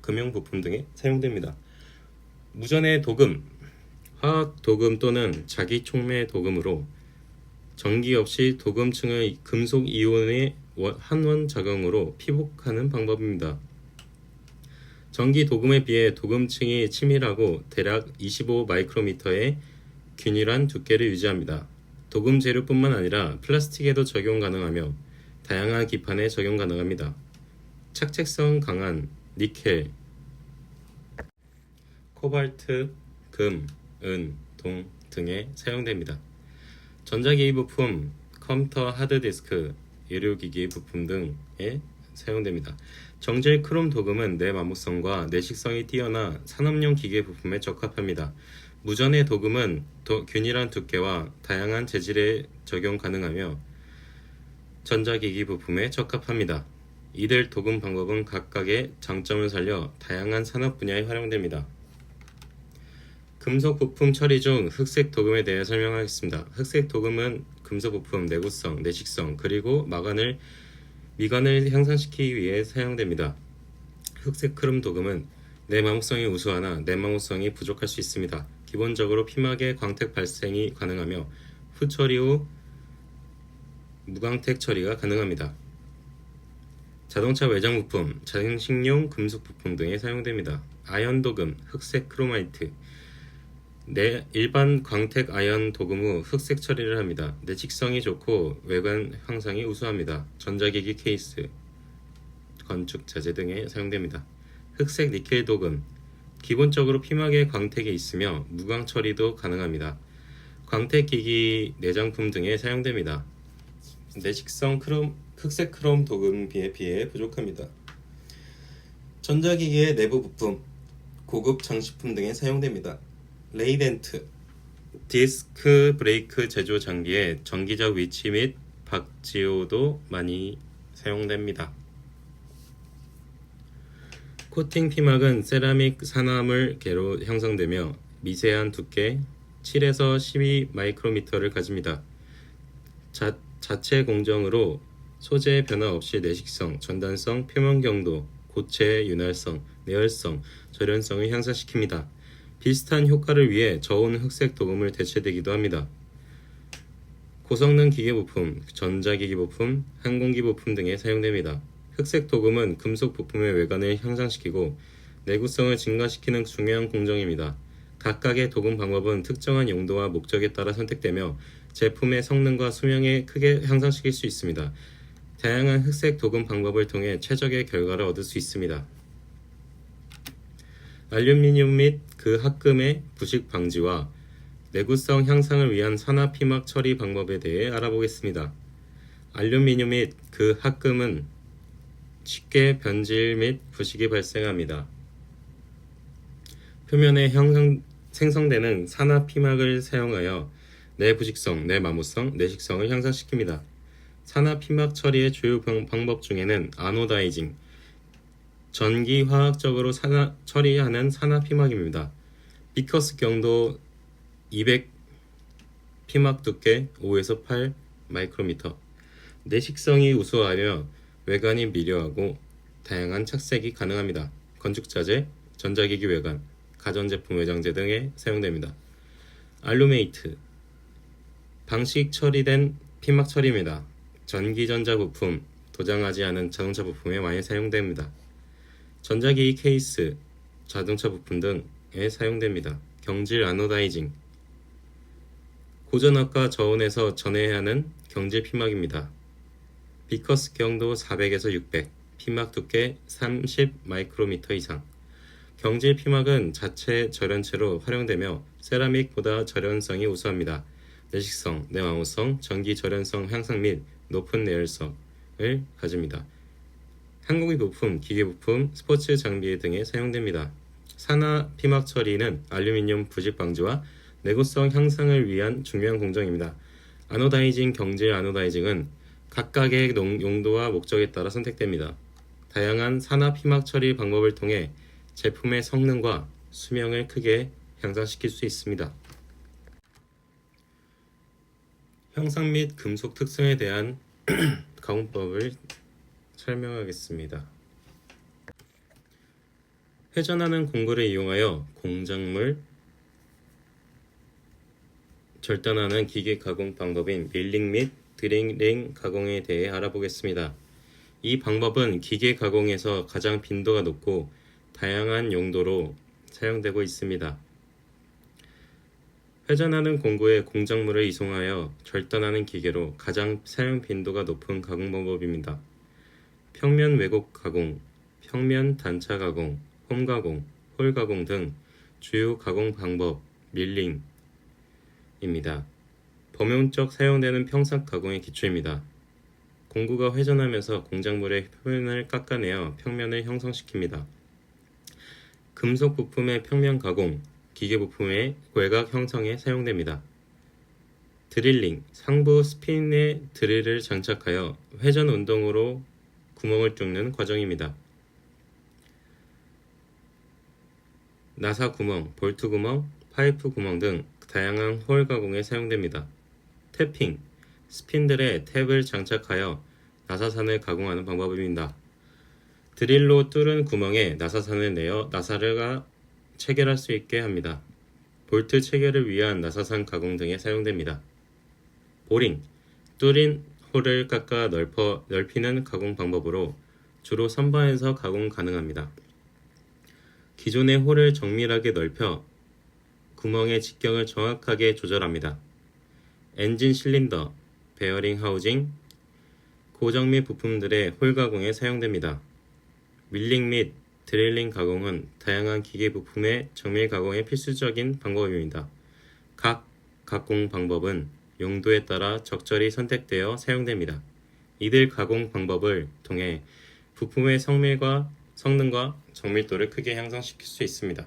금형 부품 등에 사용됩니다. 무전의 도금, 화학 도금 또는 자기 촉매 도금으로 전기 없이 도금층의 금속 이온의 한원 작용으로 피복하는 방법입니다. 전기 도금에 비해 도금층이 치밀하고 대략 25 마이크로미터의 균일한 두께를 유지합니다. 도금 재료뿐만 아니라 플라스틱에도 적용 가능하며 다양한 기판에 적용 가능합니다. 착색성 강한 니켈, 코발트, 금, 은, 동 등에 사용됩니다. 전자기기 부품, 컴퓨터 하드디스크, 의료기기 부품 등에 사용됩니다. 정질 크롬 도금은 내마모성과 내식성이 뛰어나 산업용 기계 부품에 적합합니다. 무전의 도금은 균일한 두께와 다양한 재질에 적용 가능하며 전자기기 부품에 적합합니다. 이들 도금 방법은 각각의 장점을 살려 다양한 산업 분야에 활용됩니다. 금속 부품 처리 중 흑색 도금에 대해 설명하겠습니다. 흑색 도금은 금속 부품 내구성, 내식성, 그리고 미관을 향상시키기 위해 사용됩니다. 흑색 크롬 도금은 내마모성이 우수하나 내마모성이 부족할 수 있습니다. 기본적으로 피막의 광택 발생이 가능하며 후처리 후 무광택 처리가 가능합니다. 자동차 외장 부품, 장식용 금속 부품 등에 사용됩니다. 아연 도금, 흑색 크로마이트. 일반 광택 아연 도금 후 흑색 처리를 합니다. 내직성이 좋고 외관 형상이 우수합니다. 전자기기 케이스, 건축 자재 등에 사용됩니다. 흑색 니켈 도금. 기본적으로 피막에 광택이 있으며 무광 처리도 가능합니다. 광택기기 내장품 등에 사용됩니다. 내식성 흑색 크롬 도금에 비해 부족합니다. 전자기기의 내부 부품, 고급 장식품 등에 사용됩니다. 레이덴트, 디스크 브레이크 제조 장비의 정기적 위치 및 박지호도 많이 사용됩니다. 코팅 피막은 세라믹 산화물계로 형성되며 미세한 두께 7에서 12 마이크로미터를 가집니다. 자체 공정으로 소재 변화 없이 내식성, 전단성, 표면 경도, 고체 윤활성, 내열성, 절연성을 향상시킵니다. 비슷한 효과를 위해 저온 흑색 도금을 대체되기도 합니다. 고성능 기계부품, 전자기기 부품, 항공기 부품 등에 사용됩니다. 흑색 도금은 금속 부품의 외관을 향상시키고 내구성을 증가시키는 중요한 공정입니다. 각각의 도금 방법은 특정한 용도와 목적에 따라 선택되며 제품의 성능과 수명을 크게 향상시킬 수 있습니다. 다양한 흑색 도금 방법을 통해 최적의 결과를 얻을 수 있습니다. 알루미늄 및 그 합금의 부식 방지와 내구성 향상을 위한 산화 피막 처리 방법에 대해 알아보겠습니다. 알루미늄 및 그 합금은 쉽게 변질 및 부식이 발생합니다. 표면에 생성되는 산화 피막을 사용하여 내부식성, 내마모성, 내식성을 향상시킵니다. 산화 피막 처리의 주요 방법 중에는 아노다이징, 전기화학적으로 처리하는 산화 피막입니다. 비커스 경도 200 피막 두께 5에서 8 마이크로미터. 내식성이 우수하며 외관이 미려하고 다양한 착색이 가능합니다. 건축자재, 전자기기 외관, 가전제품 외장재 등에 사용됩니다. 알루메이트, 방식 처리된 피막 처리입니다. 전기전자 부품, 도장하지 않은 자동차 부품에 많이 사용됩니다. 전자기기 케이스, 자동차 부품 등에 사용됩니다. 경질 아노다이징, 고전압과 저온에서 전해야 하는 경질 피막입니다. 비커스 경도 400에서 600, 피막 두께 30 마이크로미터 이상. 경질 피막은 자체 절연체로 활용되며 세라믹보다 절연성이 우수합니다. 내식성, 내마모성, 전기 절연성 향상 및 높은 내열성을 가집니다. 항공기 부품, 기계 부품, 스포츠 장비 등에 사용됩니다. 산화 피막 처리는 알루미늄 부식 방지와 내구성 향상을 위한 중요한 공정입니다. 아노다이징, 경질 아노다이징은 각각의 용도와 목적에 따라 선택됩니다. 다양한 산화 피막 처리 방법을 통해 제품의 성능과 수명을 크게 향상시킬 수 있습니다. 형상 및 금속 특성에 대한 가공법을 설명하겠습니다. 회전하는 공구를 이용하여 공작물 절단하는 기계 가공 방법인 밀링 및 드릴링 가공에 대해 알아보겠습니다. 이 방법은 기계 가공에서 가장 빈도가 높고 다양한 용도로 사용되고 있습니다. 회전하는 공구에 공작물을 이송하여 절단하는 기계로 가장 사용 빈도가 높은 가공 방법입니다. 평면 왜곡 가공, 평면 단차 가공, 홈 가공, 홀 가공 등 주요 가공 방법 밀링입니다. 범용적 사용되는 평상 가공의 기초입니다. 공구가 회전하면서 공작물의 표면을 깎아내어 평면을 형성시킵니다. 금속 부품의 평면 가공, 기계 부품의 외곽 형성에 사용됩니다. 드릴링, 상부 스핀에 드릴을 장착하여 회전 운동으로 구멍을 뚫는 과정입니다. 나사 구멍, 볼트 구멍, 파이프 구멍 등 다양한 홀 가공에 사용됩니다. 탭핑, 스핀들에 탭을 장착하여 나사산을 가공하는 방법입니다. 드릴로 뚫은 구멍에 나사산을 내어 나사를 체결할 수 있게 합니다. 볼트 체결을 위한 나사산 가공 등에 사용됩니다. 보링, 뚫린 홀을 깎아 넓히는 가공 방법으로 주로 선반에서 가공 가능합니다. 기존의 홀을 정밀하게 넓혀 구멍의 직경을 정확하게 조절합니다. 엔진 실린더, 베어링 하우징, 고정미 부품들의 홀 가공에 사용됩니다. 밀링 및 드릴링 가공은 다양한 기계 부품의 정밀 가공에 필수적인 방법입니다. 각 가공 방법은 용도에 따라 적절히 선택되어 사용됩니다. 이들 가공 방법을 통해 부품의 성능과 정밀도를 크게 향상시킬 수 있습니다.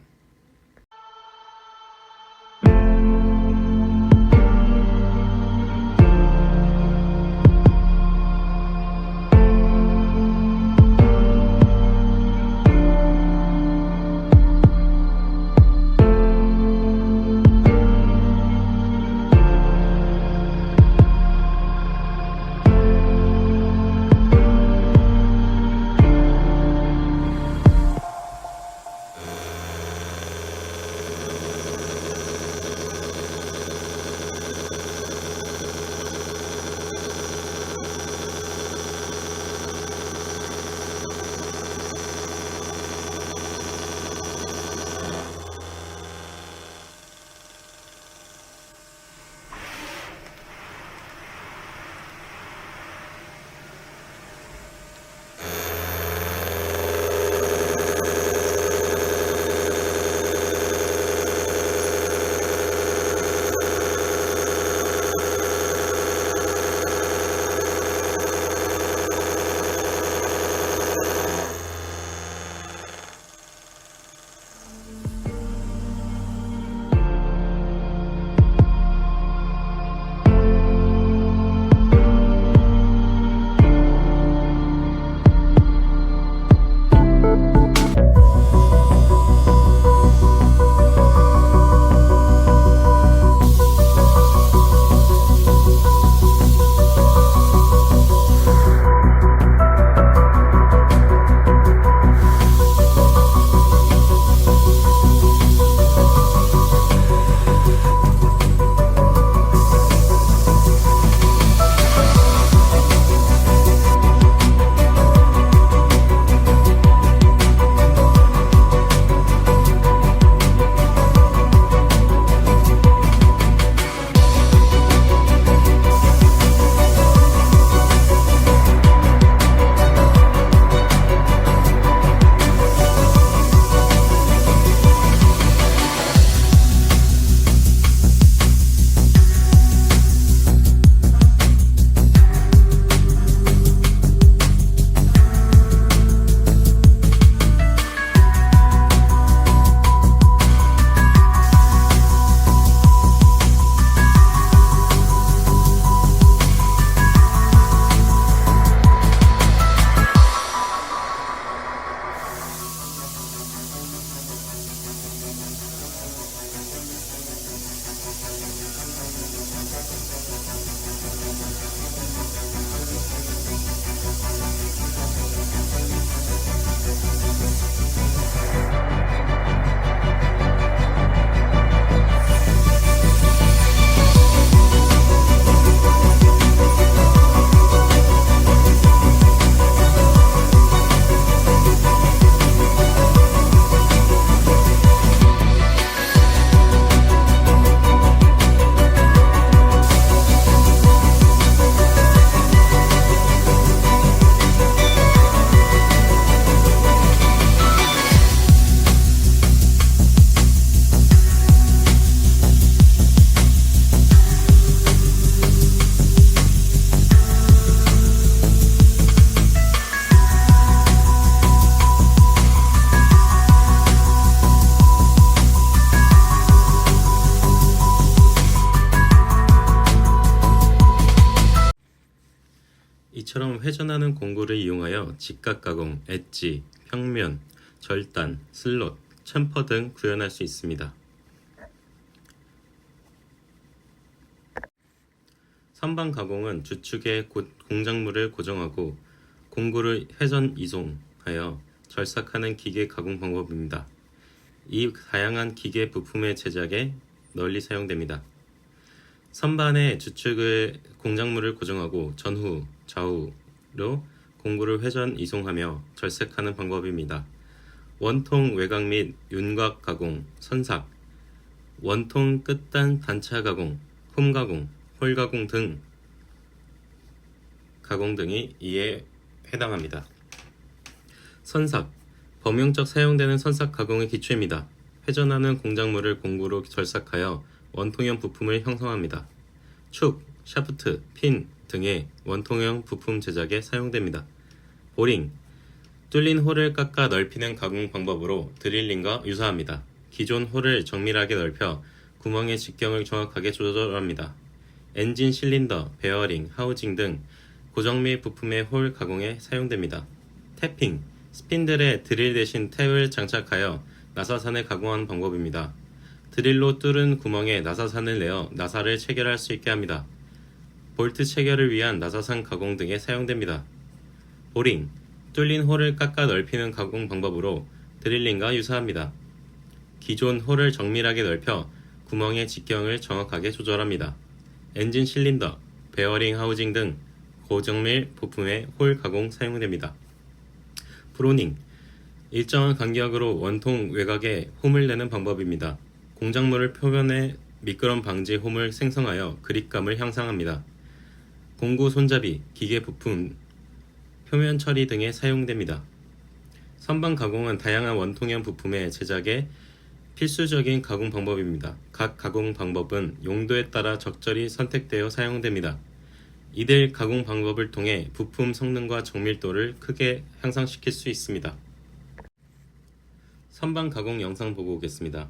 이처럼 회전하는 공구를 이용하여 직각 가공, 엣지, 평면, 절단, 슬롯, 챔퍼 등 구현할 수 있습니다. 선반 가공은 주축에 공작물을 고정하고 공구를 회전 이송하여 절삭하는 기계 가공 방법입니다. 이 다양한 기계 부품의 제작에 널리 사용됩니다. 선반의 주축에 공작물을 고정하고 전후, 좌우로 공구를 회전 이송하며 절색하는 방법입니다. 원통 외곽 및 윤곽 가공, 선삭, 원통 끝단 단차 가공, 홈 가공, 홀 가공 등 가공 등이 이에 해당합니다. 선삭, 범용적 사용되는 선삭 가공의 기초입니다. 회전하는 공작물을 공구로 절삭하여 원통형 부품을 형성합니다. 축, 샤프트, 핀 등의 원통형 부품 제작에 사용됩니다. 보링, 뚫린 홀을 깎아 넓히는 가공 방법으로 드릴링과 유사합니다. 기존 홀을 정밀하게 넓혀 구멍의 직경을 정확하게 조절합니다. 엔진 실린더, 베어링, 하우징 등 고정밀 부품의 홀 가공에 사용됩니다. 태핑, 스핀들에 드릴 대신 탭을 장착하여 나사산을 가공하는 방법입니다. 드릴로 뚫은 구멍에 나사산을 내어 나사를 체결할 수 있게 합니다. 볼트 체결을 위한 나사산 가공 등에 사용됩니다. 보링, 뚫린 홀을 깎아 넓히는 가공 방법으로 드릴링과 유사합니다. 기존 홀을 정밀하게 넓혀 구멍의 직경을 정확하게 조절합니다. 엔진 실린더, 베어링 하우징 등 고정밀 부품의 홀 가공 사용됩니다. 프로닝, 일정한 간격으로 원통 외곽에 홈을 내는 방법입니다. 공작물을 표면에 미끄럼 방지 홈을 생성하여 그립감을 향상합니다. 공구 손잡이, 기계 부품, 표면 처리 등에 사용됩니다. 선반 가공은 다양한 원통형 부품의 제작에 필수적인 가공 방법입니다. 각 가공 방법은 용도에 따라 적절히 선택되어 사용됩니다. 이들 가공 방법을 통해 부품 성능과 정밀도를 크게 향상시킬 수 있습니다. 선반 가공 영상 보고 오겠습니다.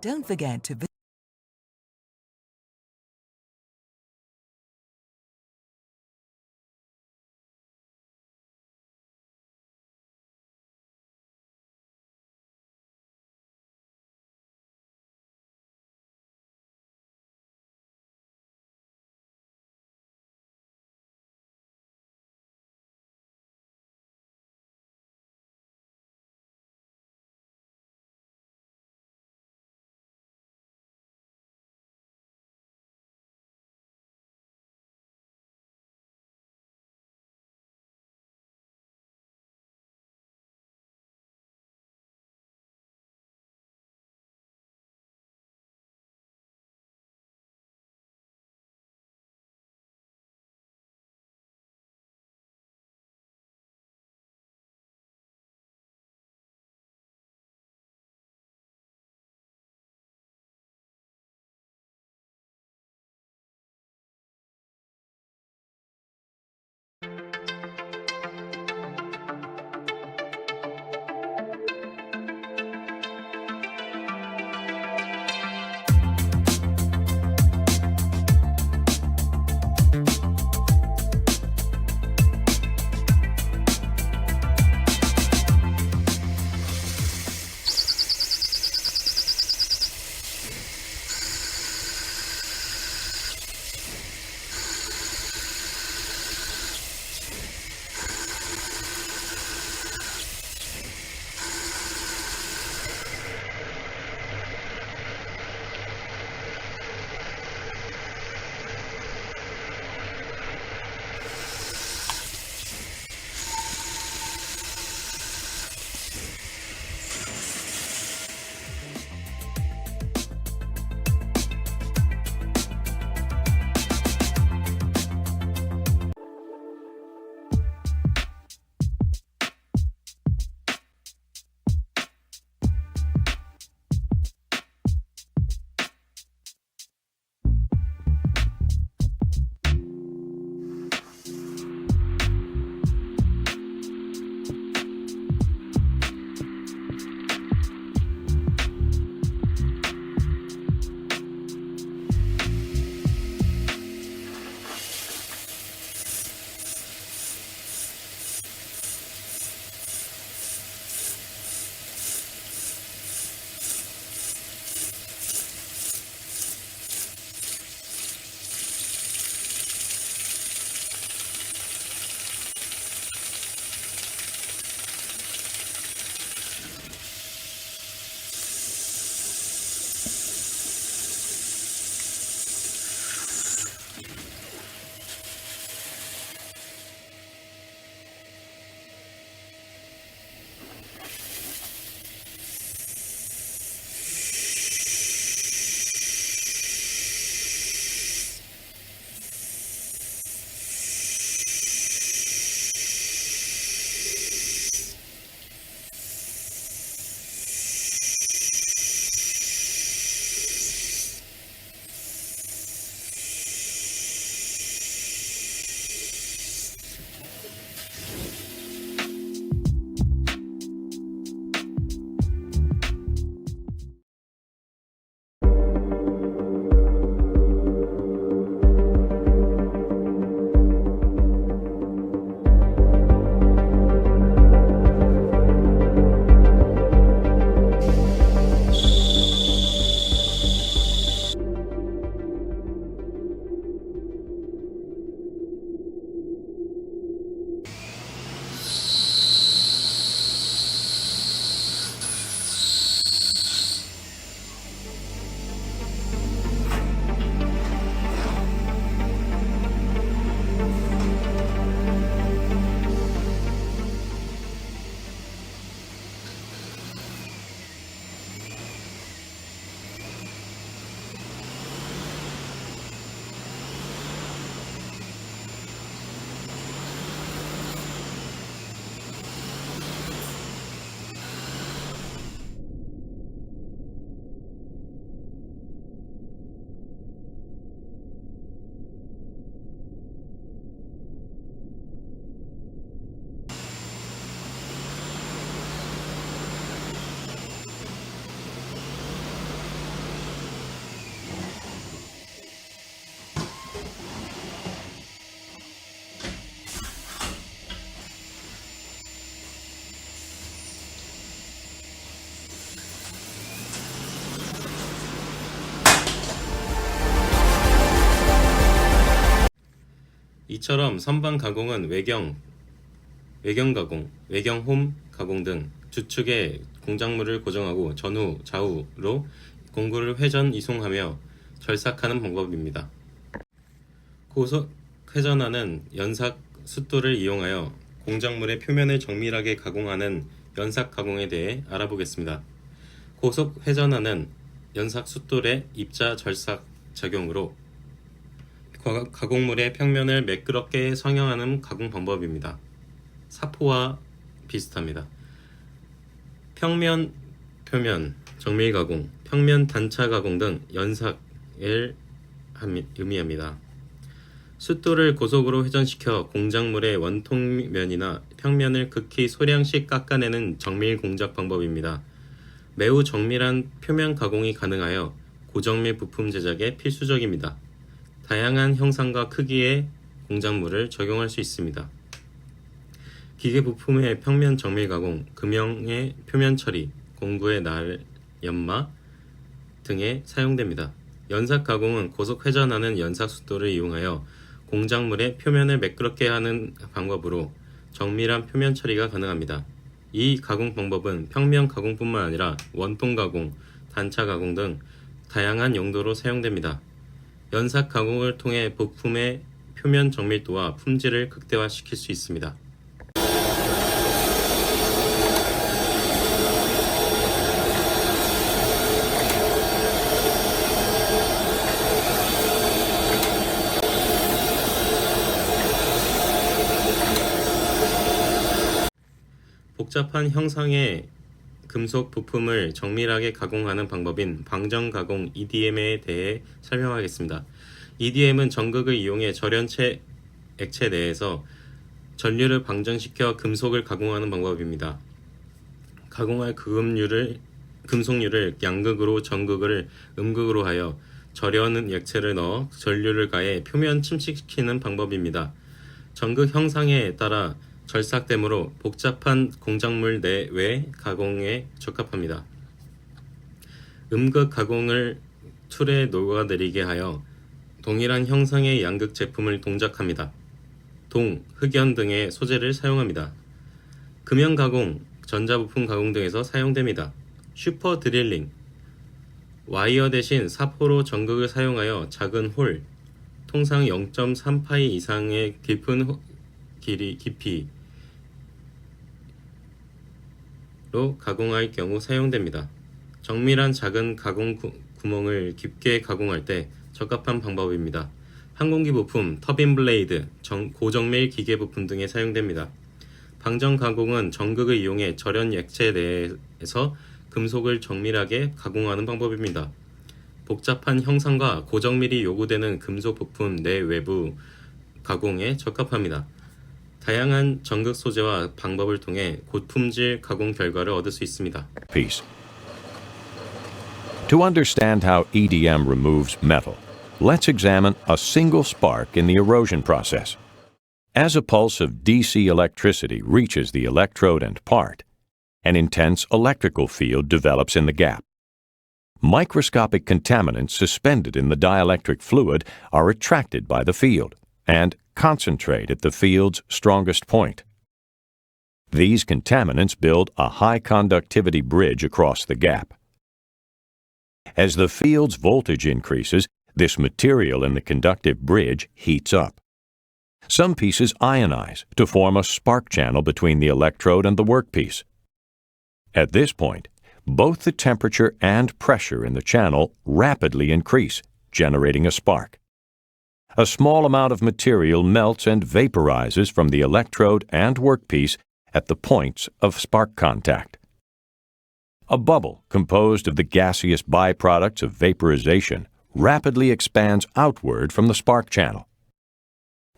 Don't forget to visit 이처럼 선반 가공은 외경 가공, 외경홈 가공 등 주축에 공작물을 고정하고 전후, 좌우로 공구를 회전 이송하며 절삭하는 방법입니다. 고속 회전하는 연삭 숫도를 이용하여 공작물의 표면을 정밀하게 가공하는 연삭 가공에 대해 알아보겠습니다. 고속 회전하는 연삭 숫돌의 입자 절삭 작용으로 가공물의 평면을 매끄럽게 성형하는 가공 방법입니다. 사포와 비슷합니다. 평면, 표면, 정밀 가공, 평면 단차 가공 등 연삭을 의미합니다. 숫돌을 고속으로 회전시켜 공작물의 원통면이나 평면을 극히 소량씩 깎아내는 정밀 공작 방법입니다. 매우 정밀한 표면 가공이 가능하여 고정밀 부품 제작에 필수적입니다. 다양한 형상과 크기의 공작물을 적용할 수 있습니다. 기계 부품의 평면 정밀 가공, 금형의 표면 처리, 공구의 날, 연마 등에 사용됩니다. 연삭 가공은 고속 회전하는 연삭 숫돌을 이용하여 공작물의 표면을 매끄럽게 하는 방법으로 정밀한 표면 처리가 가능합니다. 이 가공 방법은 평면 가공뿐만 아니라 원통 가공, 단차 가공 등 다양한 용도로 사용됩니다. 연삭 가공을 통해 부품의 표면 정밀도와 품질을 극대화시킬 수 있습니다. 복잡한 형상의 금속 부품을 정밀하게 가공하는 방법인 방정 가공 EDM에 대해 설명하겠습니다. EDM은 전극을 이용해 절연체 액체 내에서 전류를 방정시켜 금속을 가공하는 방법입니다. 가공할 금속류를 양극으로 전극을 음극으로 하여 절여는 액체를 넣어 전류를 가해 표면 침식시키는 방법입니다. 전극 형상에 따라 절삭되므로 복잡한 공작물 내외 가공에 적합합니다. 음극 가공을 툴에 녹아내리게 하여 동일한 형상의 양극 제품을 동작합니다. 동, 흑연 등의 소재를 사용합니다. 금형 가공, 전자부품 가공 등에서 사용됩니다. 슈퍼 드릴링, 와이어 대신 사포로 전극을 사용하여 작은 홀, 통상 0.3파이 이상의 깊은 깊이로 가공할 경우 사용됩니다. 정밀한 작은 가공 구멍을 깊게 가공할 때 적합한 방법입니다. 항공기 부품, 터빈 블레이드, 고정밀 기계 부품 등에 사용됩니다. 방정 가공은 전극을 이용해 절연 액체 내에서 금속을 정밀하게 가공하는 방법입니다. 복잡한 형상과 고정밀이 요구되는 금속 부품 내외부 가공에 적합합니다. 다양한 전극 소재와 방법을 통해 고품질 가공 결과를 얻을 수 있습니다. Piece. To understand how EDM removes metal, let's examine a single spark in the erosion process. As a pulse of DC electricity reaches the electrode and part, an intense electrical field develops in the gap. Microscopic contaminants suspended in the dielectric fluid are attracted by the field and concentrate at the field's strongest point. These contaminants build a high conductivity bridge across the gap. As the field's voltage increases, this material in the conductive bridge heats up. Some pieces ionize to form a spark channel between the electrode and the workpiece. At this point, both the temperature and pressure in the channel rapidly increase, generating a spark. A small amount of material melts and vaporizes from the electrode and workpiece at the points of spark contact. A bubble composed of the gaseous byproducts of vaporization rapidly expands outward from the spark channel.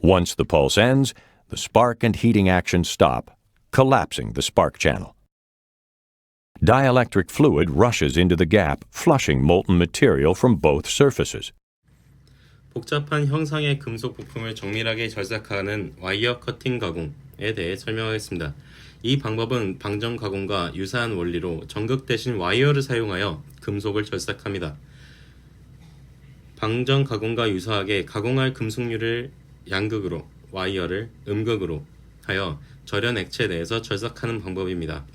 Once the pulse ends, the spark and heating action stop, collapsing the spark channel. Dielectric fluid rushes into the gap, flushing molten material from both surfaces. 복잡한 형상의 금속 부품을 정밀하게 절삭하는 와이어 커팅 가공에 대해 설명하겠습니다. 이 방법은 방정 가공과 유사한 원리로 전극 대신 와이어를 사용하여 금속을 절삭합니다. 방정 가공과 유사하게 가공할 금속류를 양극으로 와이어를 음극으로 하여 절연 액체 내에서 절삭하는 방법입니다.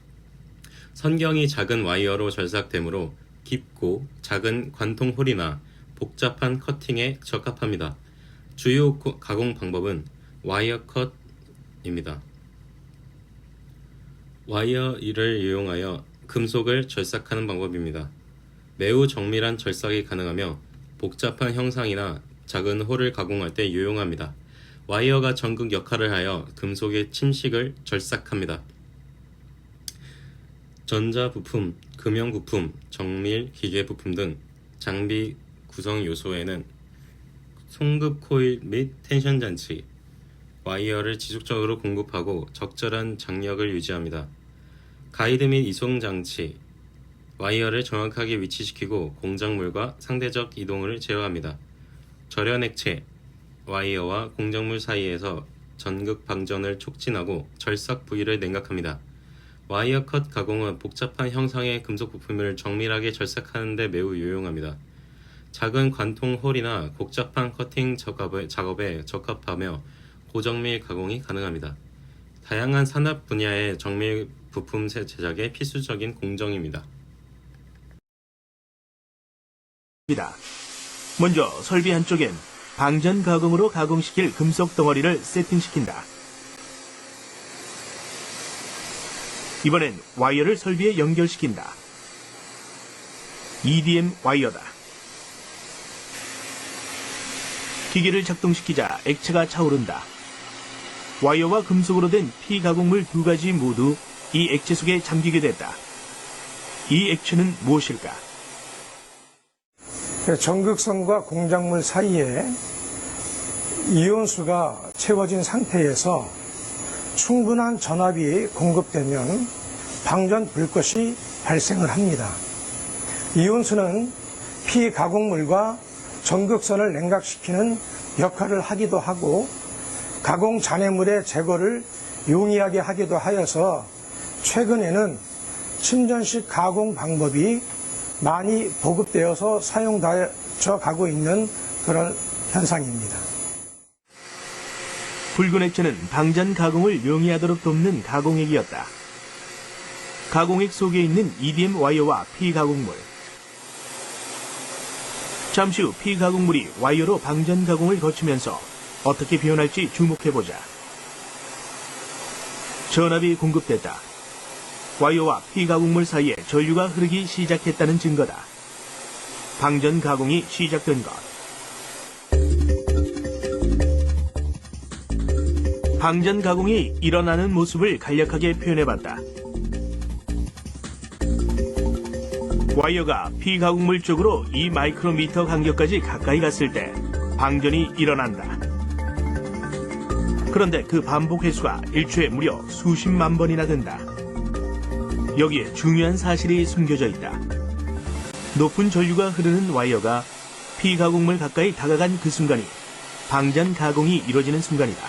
선경이 작은 와이어로 절삭되므로 깊고 작은 관통홀이나 복잡한 커팅에 적합합니다. 주요 가공 방법은 와이어 컷입니다. 와이어를 이용하여 금속을 절삭하는 방법입니다. 매우 정밀한 절삭이 가능하며 복잡한 형상이나 작은 홀을 가공할 때 유용합니다. 와이어가 전극 역할을 하여 금속의 침식을 절삭합니다. 전자부품, 금형부품, 정밀 기계부품 등 장비 구성 요소에는 송급 코일 및 텐션 장치, 와이어를 지속적으로 공급하고 적절한 장력을 유지합니다. 가이드 및 이송 장치, 와이어를 정확하게 위치시키고 공작물과 상대적 이동을 제어합니다. 절연 액체, 와이어와 공작물 사이에서 전극 방전을 촉진하고 절삭 부위를 냉각합니다. 와이어 컷 가공은 복잡한 형상의 금속 부품을 정밀하게 절삭하는 데 매우 유용합니다. 작은 관통 홀이나 복잡한 커팅 작업에 적합하며 고정밀 가공이 가능합니다. 다양한 산업 분야의 정밀 부품 제작에 필수적인 공정입니다. 먼저 설비 한쪽엔 방전 가공으로 가공시킬 금속 덩어리를 세팅시킨다. 이번엔 와이어를 설비에 연결시킨다. EDM 와이어다. 기계를 작동시키자 액체가 차오른다. 와이어와 금속으로 된 피가공물 두 가지 모두 이 액체 속에 잠기게 됐다. 이 액체는 무엇일까? 전극선과 공작물 사이에 이온수가 채워진 상태에서 충분한 전압이 공급되면 방전 불꽃이 발생을 합니다. 이온수는 피가공물과 전극선을 냉각시키는 역할을 하기도 하고 가공 잔해물의 제거를 용이하게 하기도 하여서 최근에는 침전식 가공 방법이 많이 보급되어서 사용되어 가고 있는 그런 현상입니다. 붉은 액체는 방전 가공을 용이하도록 돕는 가공액이었다. 가공액 속에 있는 EDM 와이어와 피가공물. 잠시 후 피가공물이 와이어로 방전 가공을 거치면서 어떻게 변할지 주목해보자. 전압이 공급됐다. 와이어와 피가공물 사이에 전류가 흐르기 시작했다는 증거다. 방전 가공이 시작된 것. 방전 가공이 일어나는 모습을 간략하게 표현해봤다. 와이어가 피가공물 쪽으로 2마이크로미터 간격까지 가까이 갔을 때 방전이 일어난다. 그런데 그 반복 횟수가 일초에 무려 수십만 번이나 된다. 여기에 중요한 사실이 숨겨져 있다. 높은 전류가 흐르는 와이어가 피가공물 가까이 다가간 그 순간이 방전 가공이 이루어지는 순간이다.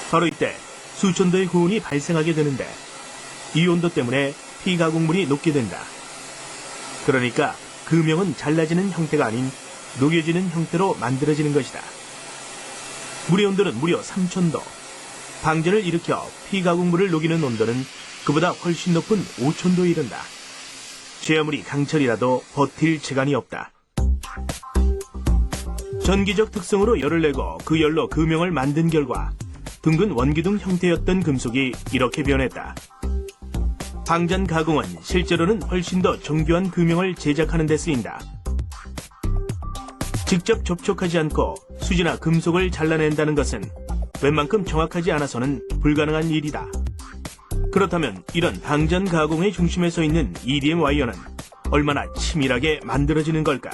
바로 이때 수천도의 고온이 발생하게 되는데 이 온도 때문에 피가공물이 녹게 된다. 그러니까 금형은 잘라지는 형태가 아닌 녹여지는 형태로 만들어지는 것이다. 물의 온도는 무려 3000도. 방전을 일으켜 피가공물을 녹이는 온도는 그보다 훨씬 높은 5000도에 이른다. 제 아무리 강철이라도 버틸 재간이 없다. 전기적 특성으로 열을 내고 그 열로 금형을 만든 결과 둥근 원기둥 형태였던 금속이 이렇게 변했다. 방전 가공은 실제로는 훨씬 더 정교한 금형을 제작하는 데 쓰인다. 직접 접촉하지 않고 수지나 금속을 잘라낸다는 것은 웬만큼 정확하지 않아서는 불가능한 일이다. 그렇다면 이런 방전 가공의 중심에 서 있는 EDM 와이어는 얼마나 치밀하게 만들어지는 걸까?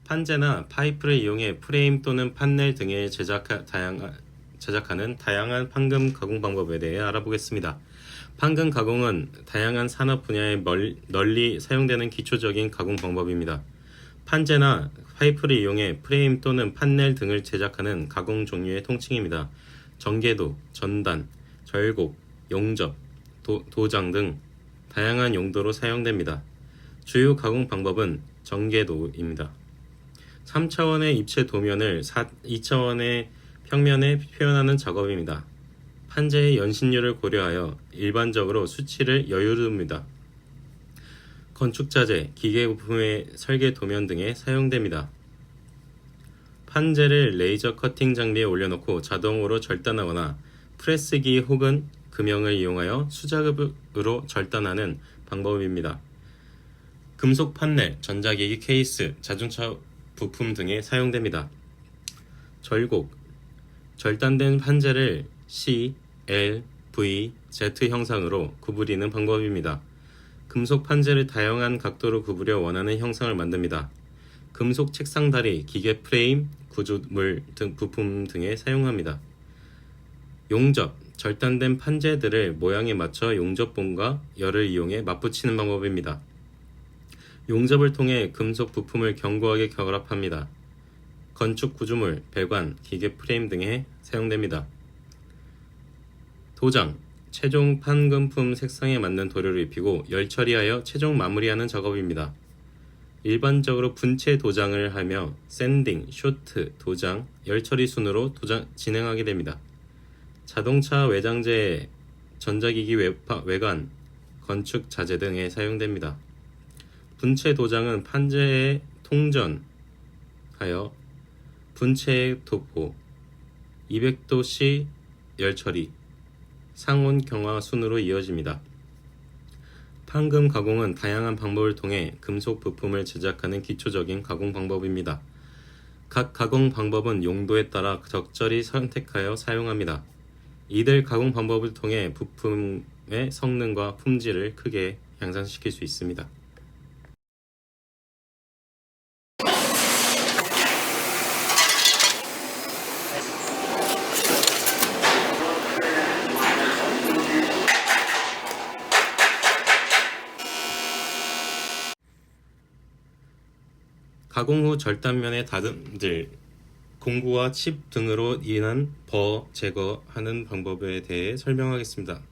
판재나 파이프를 이용해 프레임 또는 판넬 등에 제작하는 다양한 판금 가공 방법에 대해 알아보겠습니다. 판금 가공은 다양한 산업 분야에 널리 사용되는 기초적인 가공 방법입니다. 판재나 파이프를 이용해 프레임 또는 판넬 등을 제작하는 가공 종류의 통칭입니다. 전개도, 전단, 절곡, 용접, 도장 등 다양한 용도로 사용됩니다. 주요 가공 방법은 전개도입니다. 3차원의 입체 도면을 2차원의 평면에 표현하는 작업입니다. 판재의 연신율을 고려하여 일반적으로 수치를 여유롭습니다. 건축자재, 기계부품의 설계 도면 등에 사용됩니다. 판재를 레이저 커팅 장비에 올려놓고 자동으로 절단하거나 프레스기 혹은 금형을 이용하여 수작업으로 절단하는 방법입니다. 금속 판넬, 전자기기 케이스, 자동차 부품 등에 사용됩니다. 절곡, 절단된 판재를 C, L, V, Z 형상으로 구부리는 방법입니다. 금속 판재를 다양한 각도로 구부려 원하는 형상을 만듭니다. 금속 책상 다리, 기계 프레임, 구조물 등 부품 등에 사용합니다. 용접, 절단된 판재들을 모양에 맞춰 용접봉과 열을 이용해 맞붙이는 방법입니다. 용접을 통해 금속 부품을 견고하게 결합합니다. 건축 구조물, 배관, 기계 프레임 등에 사용됩니다. 도장, 최종 판금품 색상에 맞는 도료를 입히고 열 처리하여 최종 마무리하는 작업입니다. 일반적으로 분체 도장을 하며 샌딩, 쇼트, 도장, 열 처리 순으로 진행하게 됩니다. 자동차 외장재, 전자기기 외관, 건축 자재 등에 사용됩니다. 분체 도장은 판재에 통전하여 분체의 도포, 200도씨 열 처리, 상온 경화 순으로 이어집니다. 판금 가공은 다양한 방법을 통해 금속 부품을 제작하는 기초적인 가공 방법입니다. 각 가공 방법은 용도에 따라 적절히 선택하여 사용합니다. 이들 가공 방법을 통해 부품의 성능과 품질을 크게 향상시킬 수 있습니다. 가공 후 절단면의 다듬들, 공구와 칩 등으로 인한 버 제거하는 방법에 대해 설명하겠습니다.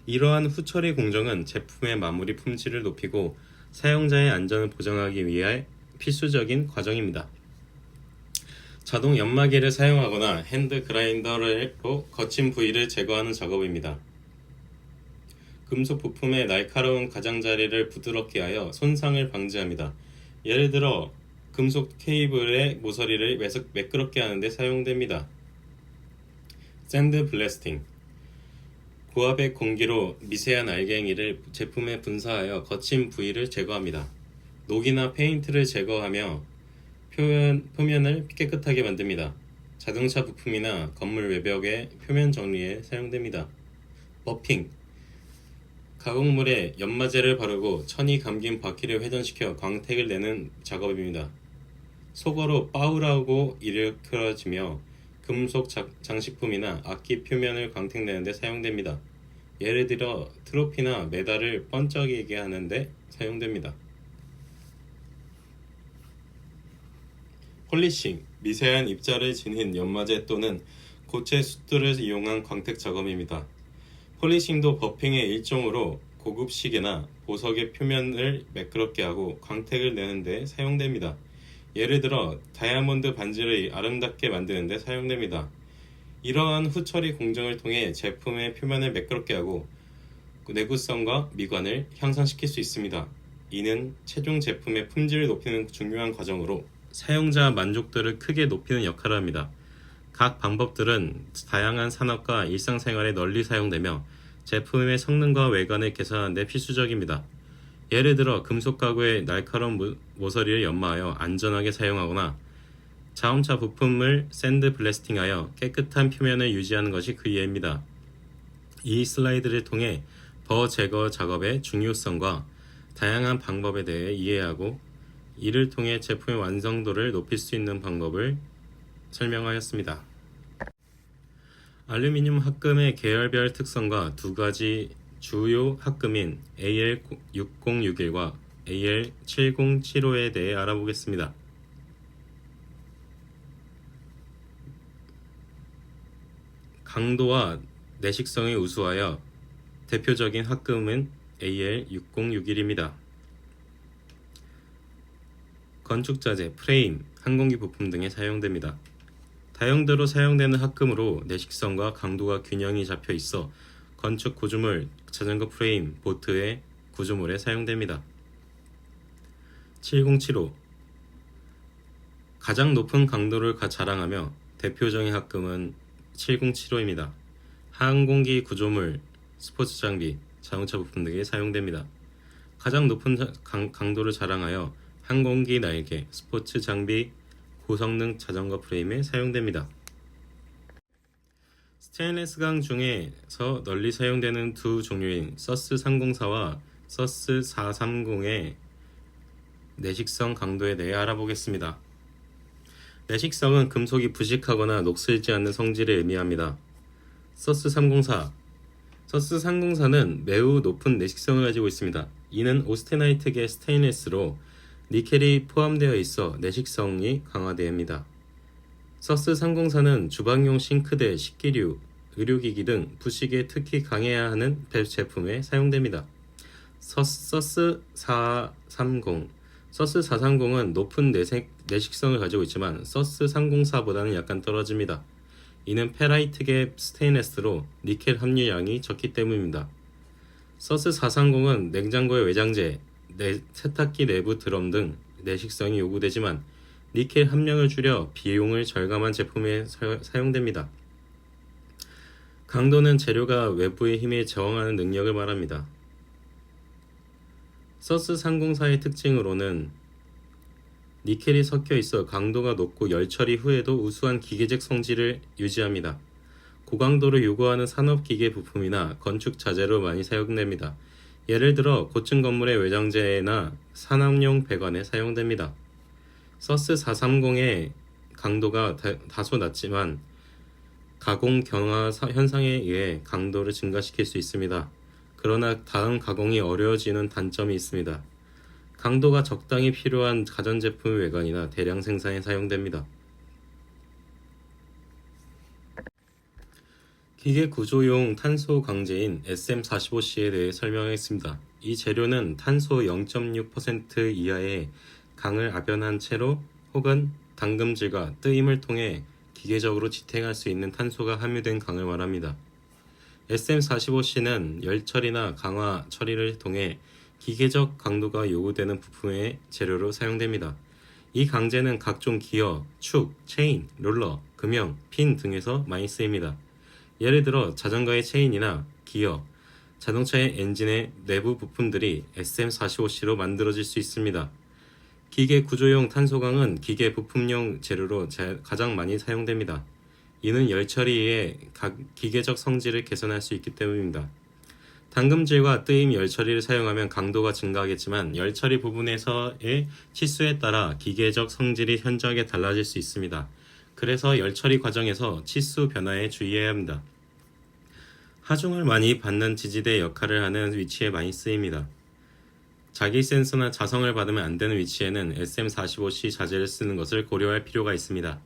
이러한 후처리 공정은 제품의 마무리 품질을 높이고 사용자의 안전을 보장하기 위해 필수적인 과정입니다. 자동 연마기를 사용하거나 핸드 그라인더로 거친 부위를 제거하는 작업입니다. 금속 부품의 날카로운 가장자리를 부드럽게 하여 손상을 방지합니다. 예를 들어 금속 케이블의 모서리를 매끄럽게 하는 데 사용됩니다. 샌드 블래스팅, 고압의 공기로 미세한 알갱이를 제품에 분사하여 거친 부위를 제거합니다. 녹이나 페인트를 제거하며 표면을 깨끗하게 만듭니다. 자동차 부품이나 건물 외벽의 표면 정리에 사용됩니다. 버핑, 가공물에 연마제를 바르고 천이 감긴 바퀴를 회전시켜 광택을 내는 작업입니다. 속어로 바우라고 일컬어지며 금속 장식품이나 악기 표면을 광택내는 데 사용됩니다. 예를 들어 트로피나 메달을 번쩍이게 하는 데 사용됩니다. 폴리싱, 미세한 입자를 지닌 연마제 또는 고체 숯들을 이용한 광택 작업입니다. 폴리싱도 버핑의 일종으로 고급 시계나 보석의 표면을 매끄럽게 하고 광택을 내는 데 사용됩니다. 예를 들어 다이아몬드 반지를 아름답게 만드는 데 사용됩니다. 이러한 후처리 공정을 통해 제품의 표면을 매끄럽게 하고 내구성과 미관을 향상시킬 수 있습니다. 이는 최종 제품의 품질을 높이는 중요한 과정으로 사용자 만족도를 크게 높이는 역할을 합니다. 각 방법들은 다양한 산업과 일상생활에 널리 사용되며 제품의 성능과 외관을 개선하는 데 필수적입니다. 예를 들어 금속 가구의 날카로운 모서리를 연마하여 안전하게 사용하거나 자동차 부품을 샌드 블래스팅하여 깨끗한 표면을 유지하는 것이 그 예입니다. 이 슬라이드를 통해 버 제거 작업의 중요성과 다양한 방법에 대해 이해하고 이를 통해 제품의 완성도를 높일 수 있는 방법을 설명하였습니다. 알루미늄 합금의 계열별 특성과 두 가지 주요 합금인 AL6061과 AL7075에 대해 알아보겠습니다. 강도와 내식성이 우수하여 대표적인 합금은 AL6061입니다. 건축자재, 프레임, 항공기 부품 등에 사용됩니다. 다용도로 사용되는 합금으로 내식성과 강도가 균형이 잡혀 있어 건축 구조물, 자전거 프레임, 보트의 구조물에 사용됩니다. 7075 가장 높은 강도를 자랑하며 대표적인 합금은 7075입니다. 항공기 구조물, 스포츠 장비, 자동차 부품 등에 사용됩니다. 가장 높은 강도를 자랑하여 항공기 날개, 스포츠 장비, 고성능 자전거 프레임에 사용됩니다. 스테인리스 강 중에서 널리 사용되는 두 종류인 서스 304와 서스 430의 내식성 강도에 대해 알아보겠습니다. 내식성은 금속이 부식하거나 녹슬지 않는 성질을 의미합니다. 서스 304 서스 304는 매우 높은 내식성을 가지고 있습니다. 이는 오스테나이트계 스테인리스로 니켈이 포함되어 있어 내식성이 강화됩니다. 서스 304는 주방용 싱크대, 식기류, 의료기기 등 부식에 특히 강해야 하는 제품에 사용됩니다. 서스 430 서스 430은 높은 내식성을 가지고 있지만 서스 304보다는 약간 떨어집니다. 이는 페라이트계 스테인리스로 니켈 함유량이 적기 때문입니다. 서스 430은 냉장고의 외장재, 세탁기 내부 드럼 등 내식성이 요구되지만 니켈 함량을 줄여 비용을 절감한 제품에 사용됩니다. 강도는 재료가 외부의 힘에 저항하는 능력을 말합니다. 서스 304의 특징으로는 니켈이 섞여 있어 강도가 높고 열 처리 후에도 우수한 기계적 성질을 유지합니다. 고강도를 요구하는 산업기계 부품이나 건축 자재로 많이 사용됩니다. 예를 들어 고층 건물의 외장재나 산업용 배관에 사용됩니다. 서스 430의 강도가 다소 낮지만 가공 경화 현상에 의해 강도를 증가시킬 수 있습니다. 그러나 다음 가공이 어려워지는 단점이 있습니다. 강도가 적당히 필요한 가전제품 외관이나 대량 생산에 사용됩니다. 기계 구조용 탄소 강제인 SM45C에 대해 설명하겠습니다. 이 재료는 탄소 0.6% 이하의 강을 압연한 채로 혹은 담금질과 뜨임을 통해 기계적으로 지탱할 수 있는 탄소가 함유된 강을 말합니다. SM45C는 열 처리나 강화 처리를 통해 기계적 강도가 요구되는 부품의 재료로 사용됩니다. 이 강제는 각종 기어, 축, 체인, 롤러, 금형, 핀 등에서 많이 쓰입니다. 예를 들어 자전거의 체인이나 기어, 자동차의 엔진의 내부 부품들이 SM45C로 만들어질 수 있습니다. 기계 구조용 탄소강은 기계 부품용 재료로 가장 많이 사용됩니다. 이는 열 처리의 기계적 성질을 개선할 수 있기 때문입니다. 담금질과 뜨임 열 처리를 사용하면 강도가 증가하겠지만 열 처리 부분에서의 치수에 따라 기계적 성질이 현저하게 달라질 수 있습니다. 그래서 열 처리 과정에서 치수 변화에 주의해야 합니다. 하중을 많이 받는 지지대 역할을 하는 위치에 많이 쓰입니다. 자기 센서나 자성을 받으면 안 되는 위치에는 SM45C 자재를 쓰는 것을 고려할 필요가 있습니다.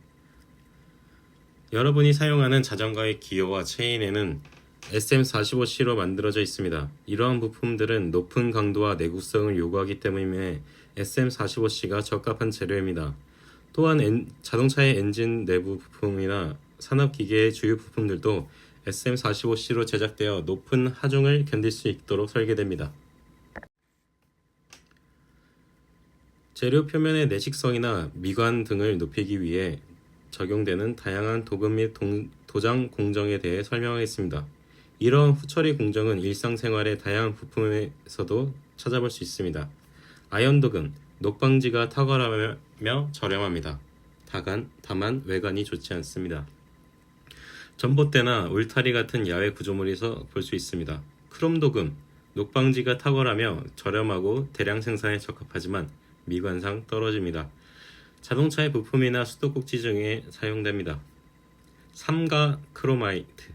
여러분이 사용하는 자전거의 기어와 체인에는 SM45C로 만들어져 있습니다. 이러한 부품들은 높은 강도와 내구성을 요구하기 때문에 SM45C가 적합한 재료입니다. 또한 자동차의 엔진 내부 부품이나 산업기계의 주요 부품들도 SM45C로 제작되어 높은 하중을 견딜 수 있도록 설계됩니다. 재료 표면의 내식성이나 미관 등을 높이기 위해 적용되는 다양한 도금 및 도장 공정에 대해 설명하겠습니다. 이러한 후처리 공정은 일상생활의 다양한 부품에서도 찾아볼 수 있습니다. 아연 도금, 녹방지가 탁월하며 저렴합니다. 다만 외관이 좋지 않습니다. 전봇대나 울타리 같은 야외 구조물에서 볼 수 있습니다. 크롬 도금, 녹방지가 탁월하며 저렴하고 대량 생산에 적합하지만 미관상 떨어집니다. 자동차의 부품이나 수도꼭지 등에 사용됩니다. 삼가 크로마이트,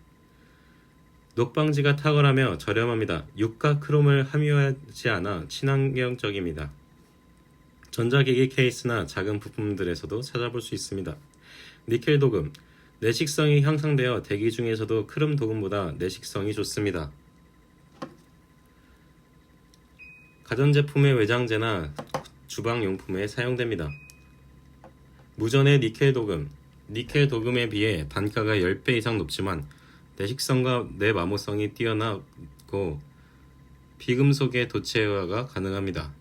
녹방지가 탁월하며 저렴합니다. 유가 크롬을 함유하지 않아 친환경적입니다. 전자기기 케이스나 작은 부품들에서도 찾아볼 수 있습니다. 니켈 도금, 내식성이 향상되어 대기 중에서도 크롬 도금보다 내식성이 좋습니다. 가전제품의 외장재나 주방용품에 사용됩니다. 무전의 니켈 도금. 니켈 도금에 비해 단가가 10배 이상 높지만 내식성과 내마모성이 뛰어나고 비금속의 도체화가 가능합니다.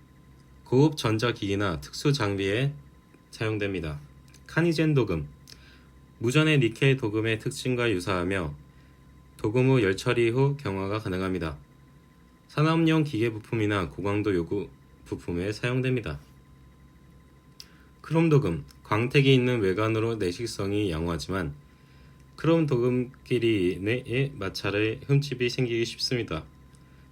고급 전자기기나 특수 장비에 사용됩니다. 카니젠 도금. 무전의 니켈 도금의 특징과 유사하며 도금 후 열처리 후 경화가 가능합니다. 산업용 기계 부품이나 고강도 요구 부품에 사용됩니다. 크롬 도금. 광택이 있는 외관으로 내식성이 양호하지만 크롬 도금끼리의 마찰에 흠집이 생기기 쉽습니다.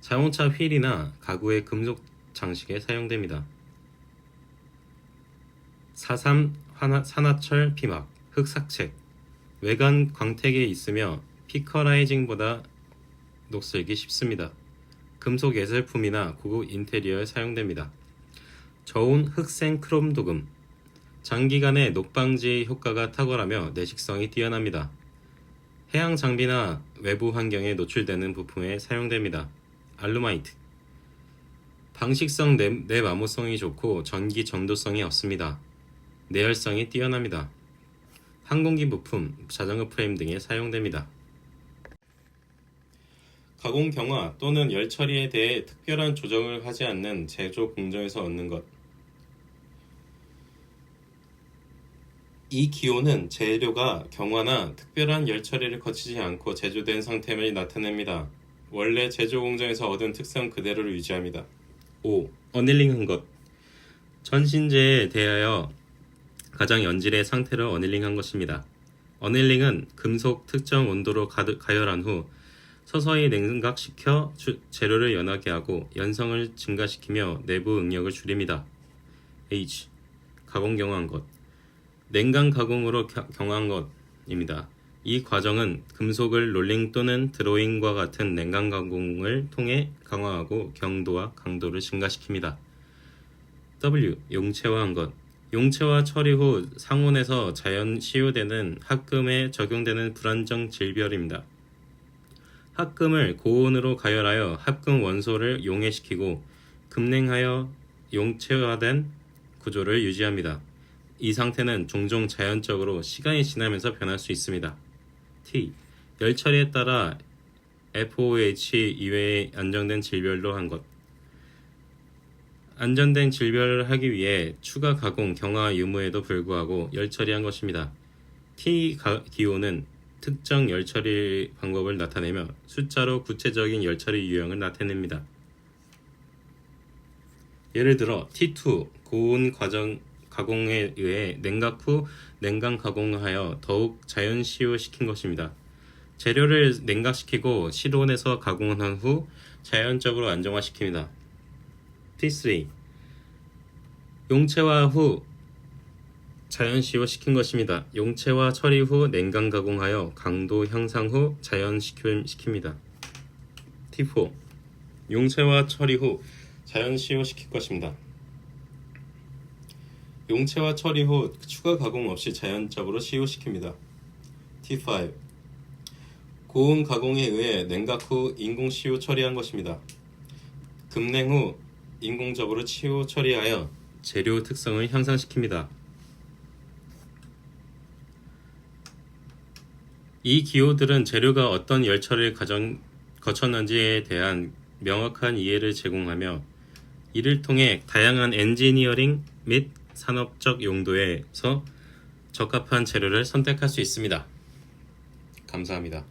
자동차 휠이나 가구의 금속 장식에 사용됩니다. 4.3 산화철 피막, 흑삭책. 외관 광택이 있으며 피커라이징보다 녹슬기 쉽습니다. 금속 예술품이나 고급 인테리어에 사용됩니다. 저온 흑생 크롬 도금. 장기간의 녹방지 효과가 탁월하며 내식성이 뛰어납니다. 해양 장비나 외부 환경에 노출되는 부품에 사용됩니다. 알루마이트. 방식성 내마모성이 좋고 전기 전도성이 없습니다. 내열성이 뛰어납니다. 항공기 부품, 자전거 프레임 등에 사용됩니다. 가공 경화 또는 열 처리에 대해 특별한 조정을 하지 않는 제조 공정에서 얻는 것. 이 기호는 재료가 경화나 특별한 열 처리를 거치지 않고 제조된 상태를 나타냅니다. 원래 제조 공정에서 얻은 특성 그대로를 유지합니다. 5. 어닐링한 것. 전신제에 대하여 가장 연질의 상태를 어닐링한 것입니다. 어닐링은 금속 특정 온도로 가열한 후 서서히 냉각시켜 재료를 연하게 하고 연성을 증가시키며 내부 응력을 줄입니다. H. 가공 경화한 것. 냉각 가공으로 경화한 것입니다. 이 과정은 금속을 롤링 또는 드로잉과 같은 냉각 가공을 통해 강화하고 경도와 강도를 증가시킵니다. W. 용체화한 것. 용체화 처리 후 상온에서 자연 시효되는 합금에 적용되는 불안정 질별입니다. 합금을 고온으로 가열하여 합금 원소를 용해시키고 급냉하여 용체화된 구조를 유지합니다. 이 상태는 종종 자연적으로 시간이 지나면서 변할 수 있습니다. T. 열 처리에 따라 FOH 이외의 안정된 질별로 한 것. 안전된 질별을 하기 위해 추가 가공, 경화 유무에도 불구하고 열 처리한 것입니다. T 기호는 특정 열 처리 방법을 나타내며 숫자로 구체적인 열 처리 유형을 나타냅니다. 예를 들어 T2 고온 가공에 의해 냉각 후 냉각 가공하여 더욱 자연 시효시킨 것입니다. 재료를 냉각시키고 실온에서 가공한 후 자연적으로 안정화시킵니다. T3 용체화 후 자연 시효시킨 것입니다. 용체화 처리 후 냉각 가공하여 강도 향상 후 자연 시킵니다. T4 용체화 처리 후 자연 시효시킬 것입니다. 용체화 처리 후 추가 가공 없이 자연적으로 시효시킵니다. T5 고온 가공에 의해 냉각 후 인공 시효 처리한 것입니다. 급냉 후 인공적으로 시효 처리하여 재료 특성을 향상시킵니다. 이 기호들은 재료가 어떤 열 처리를 거쳤는지에 대한 명확한 이해를 제공하며 이를 통해 다양한 엔지니어링 및 산업적 용도에서 적합한 재료를 선택할 수 있습니다. 감사합니다.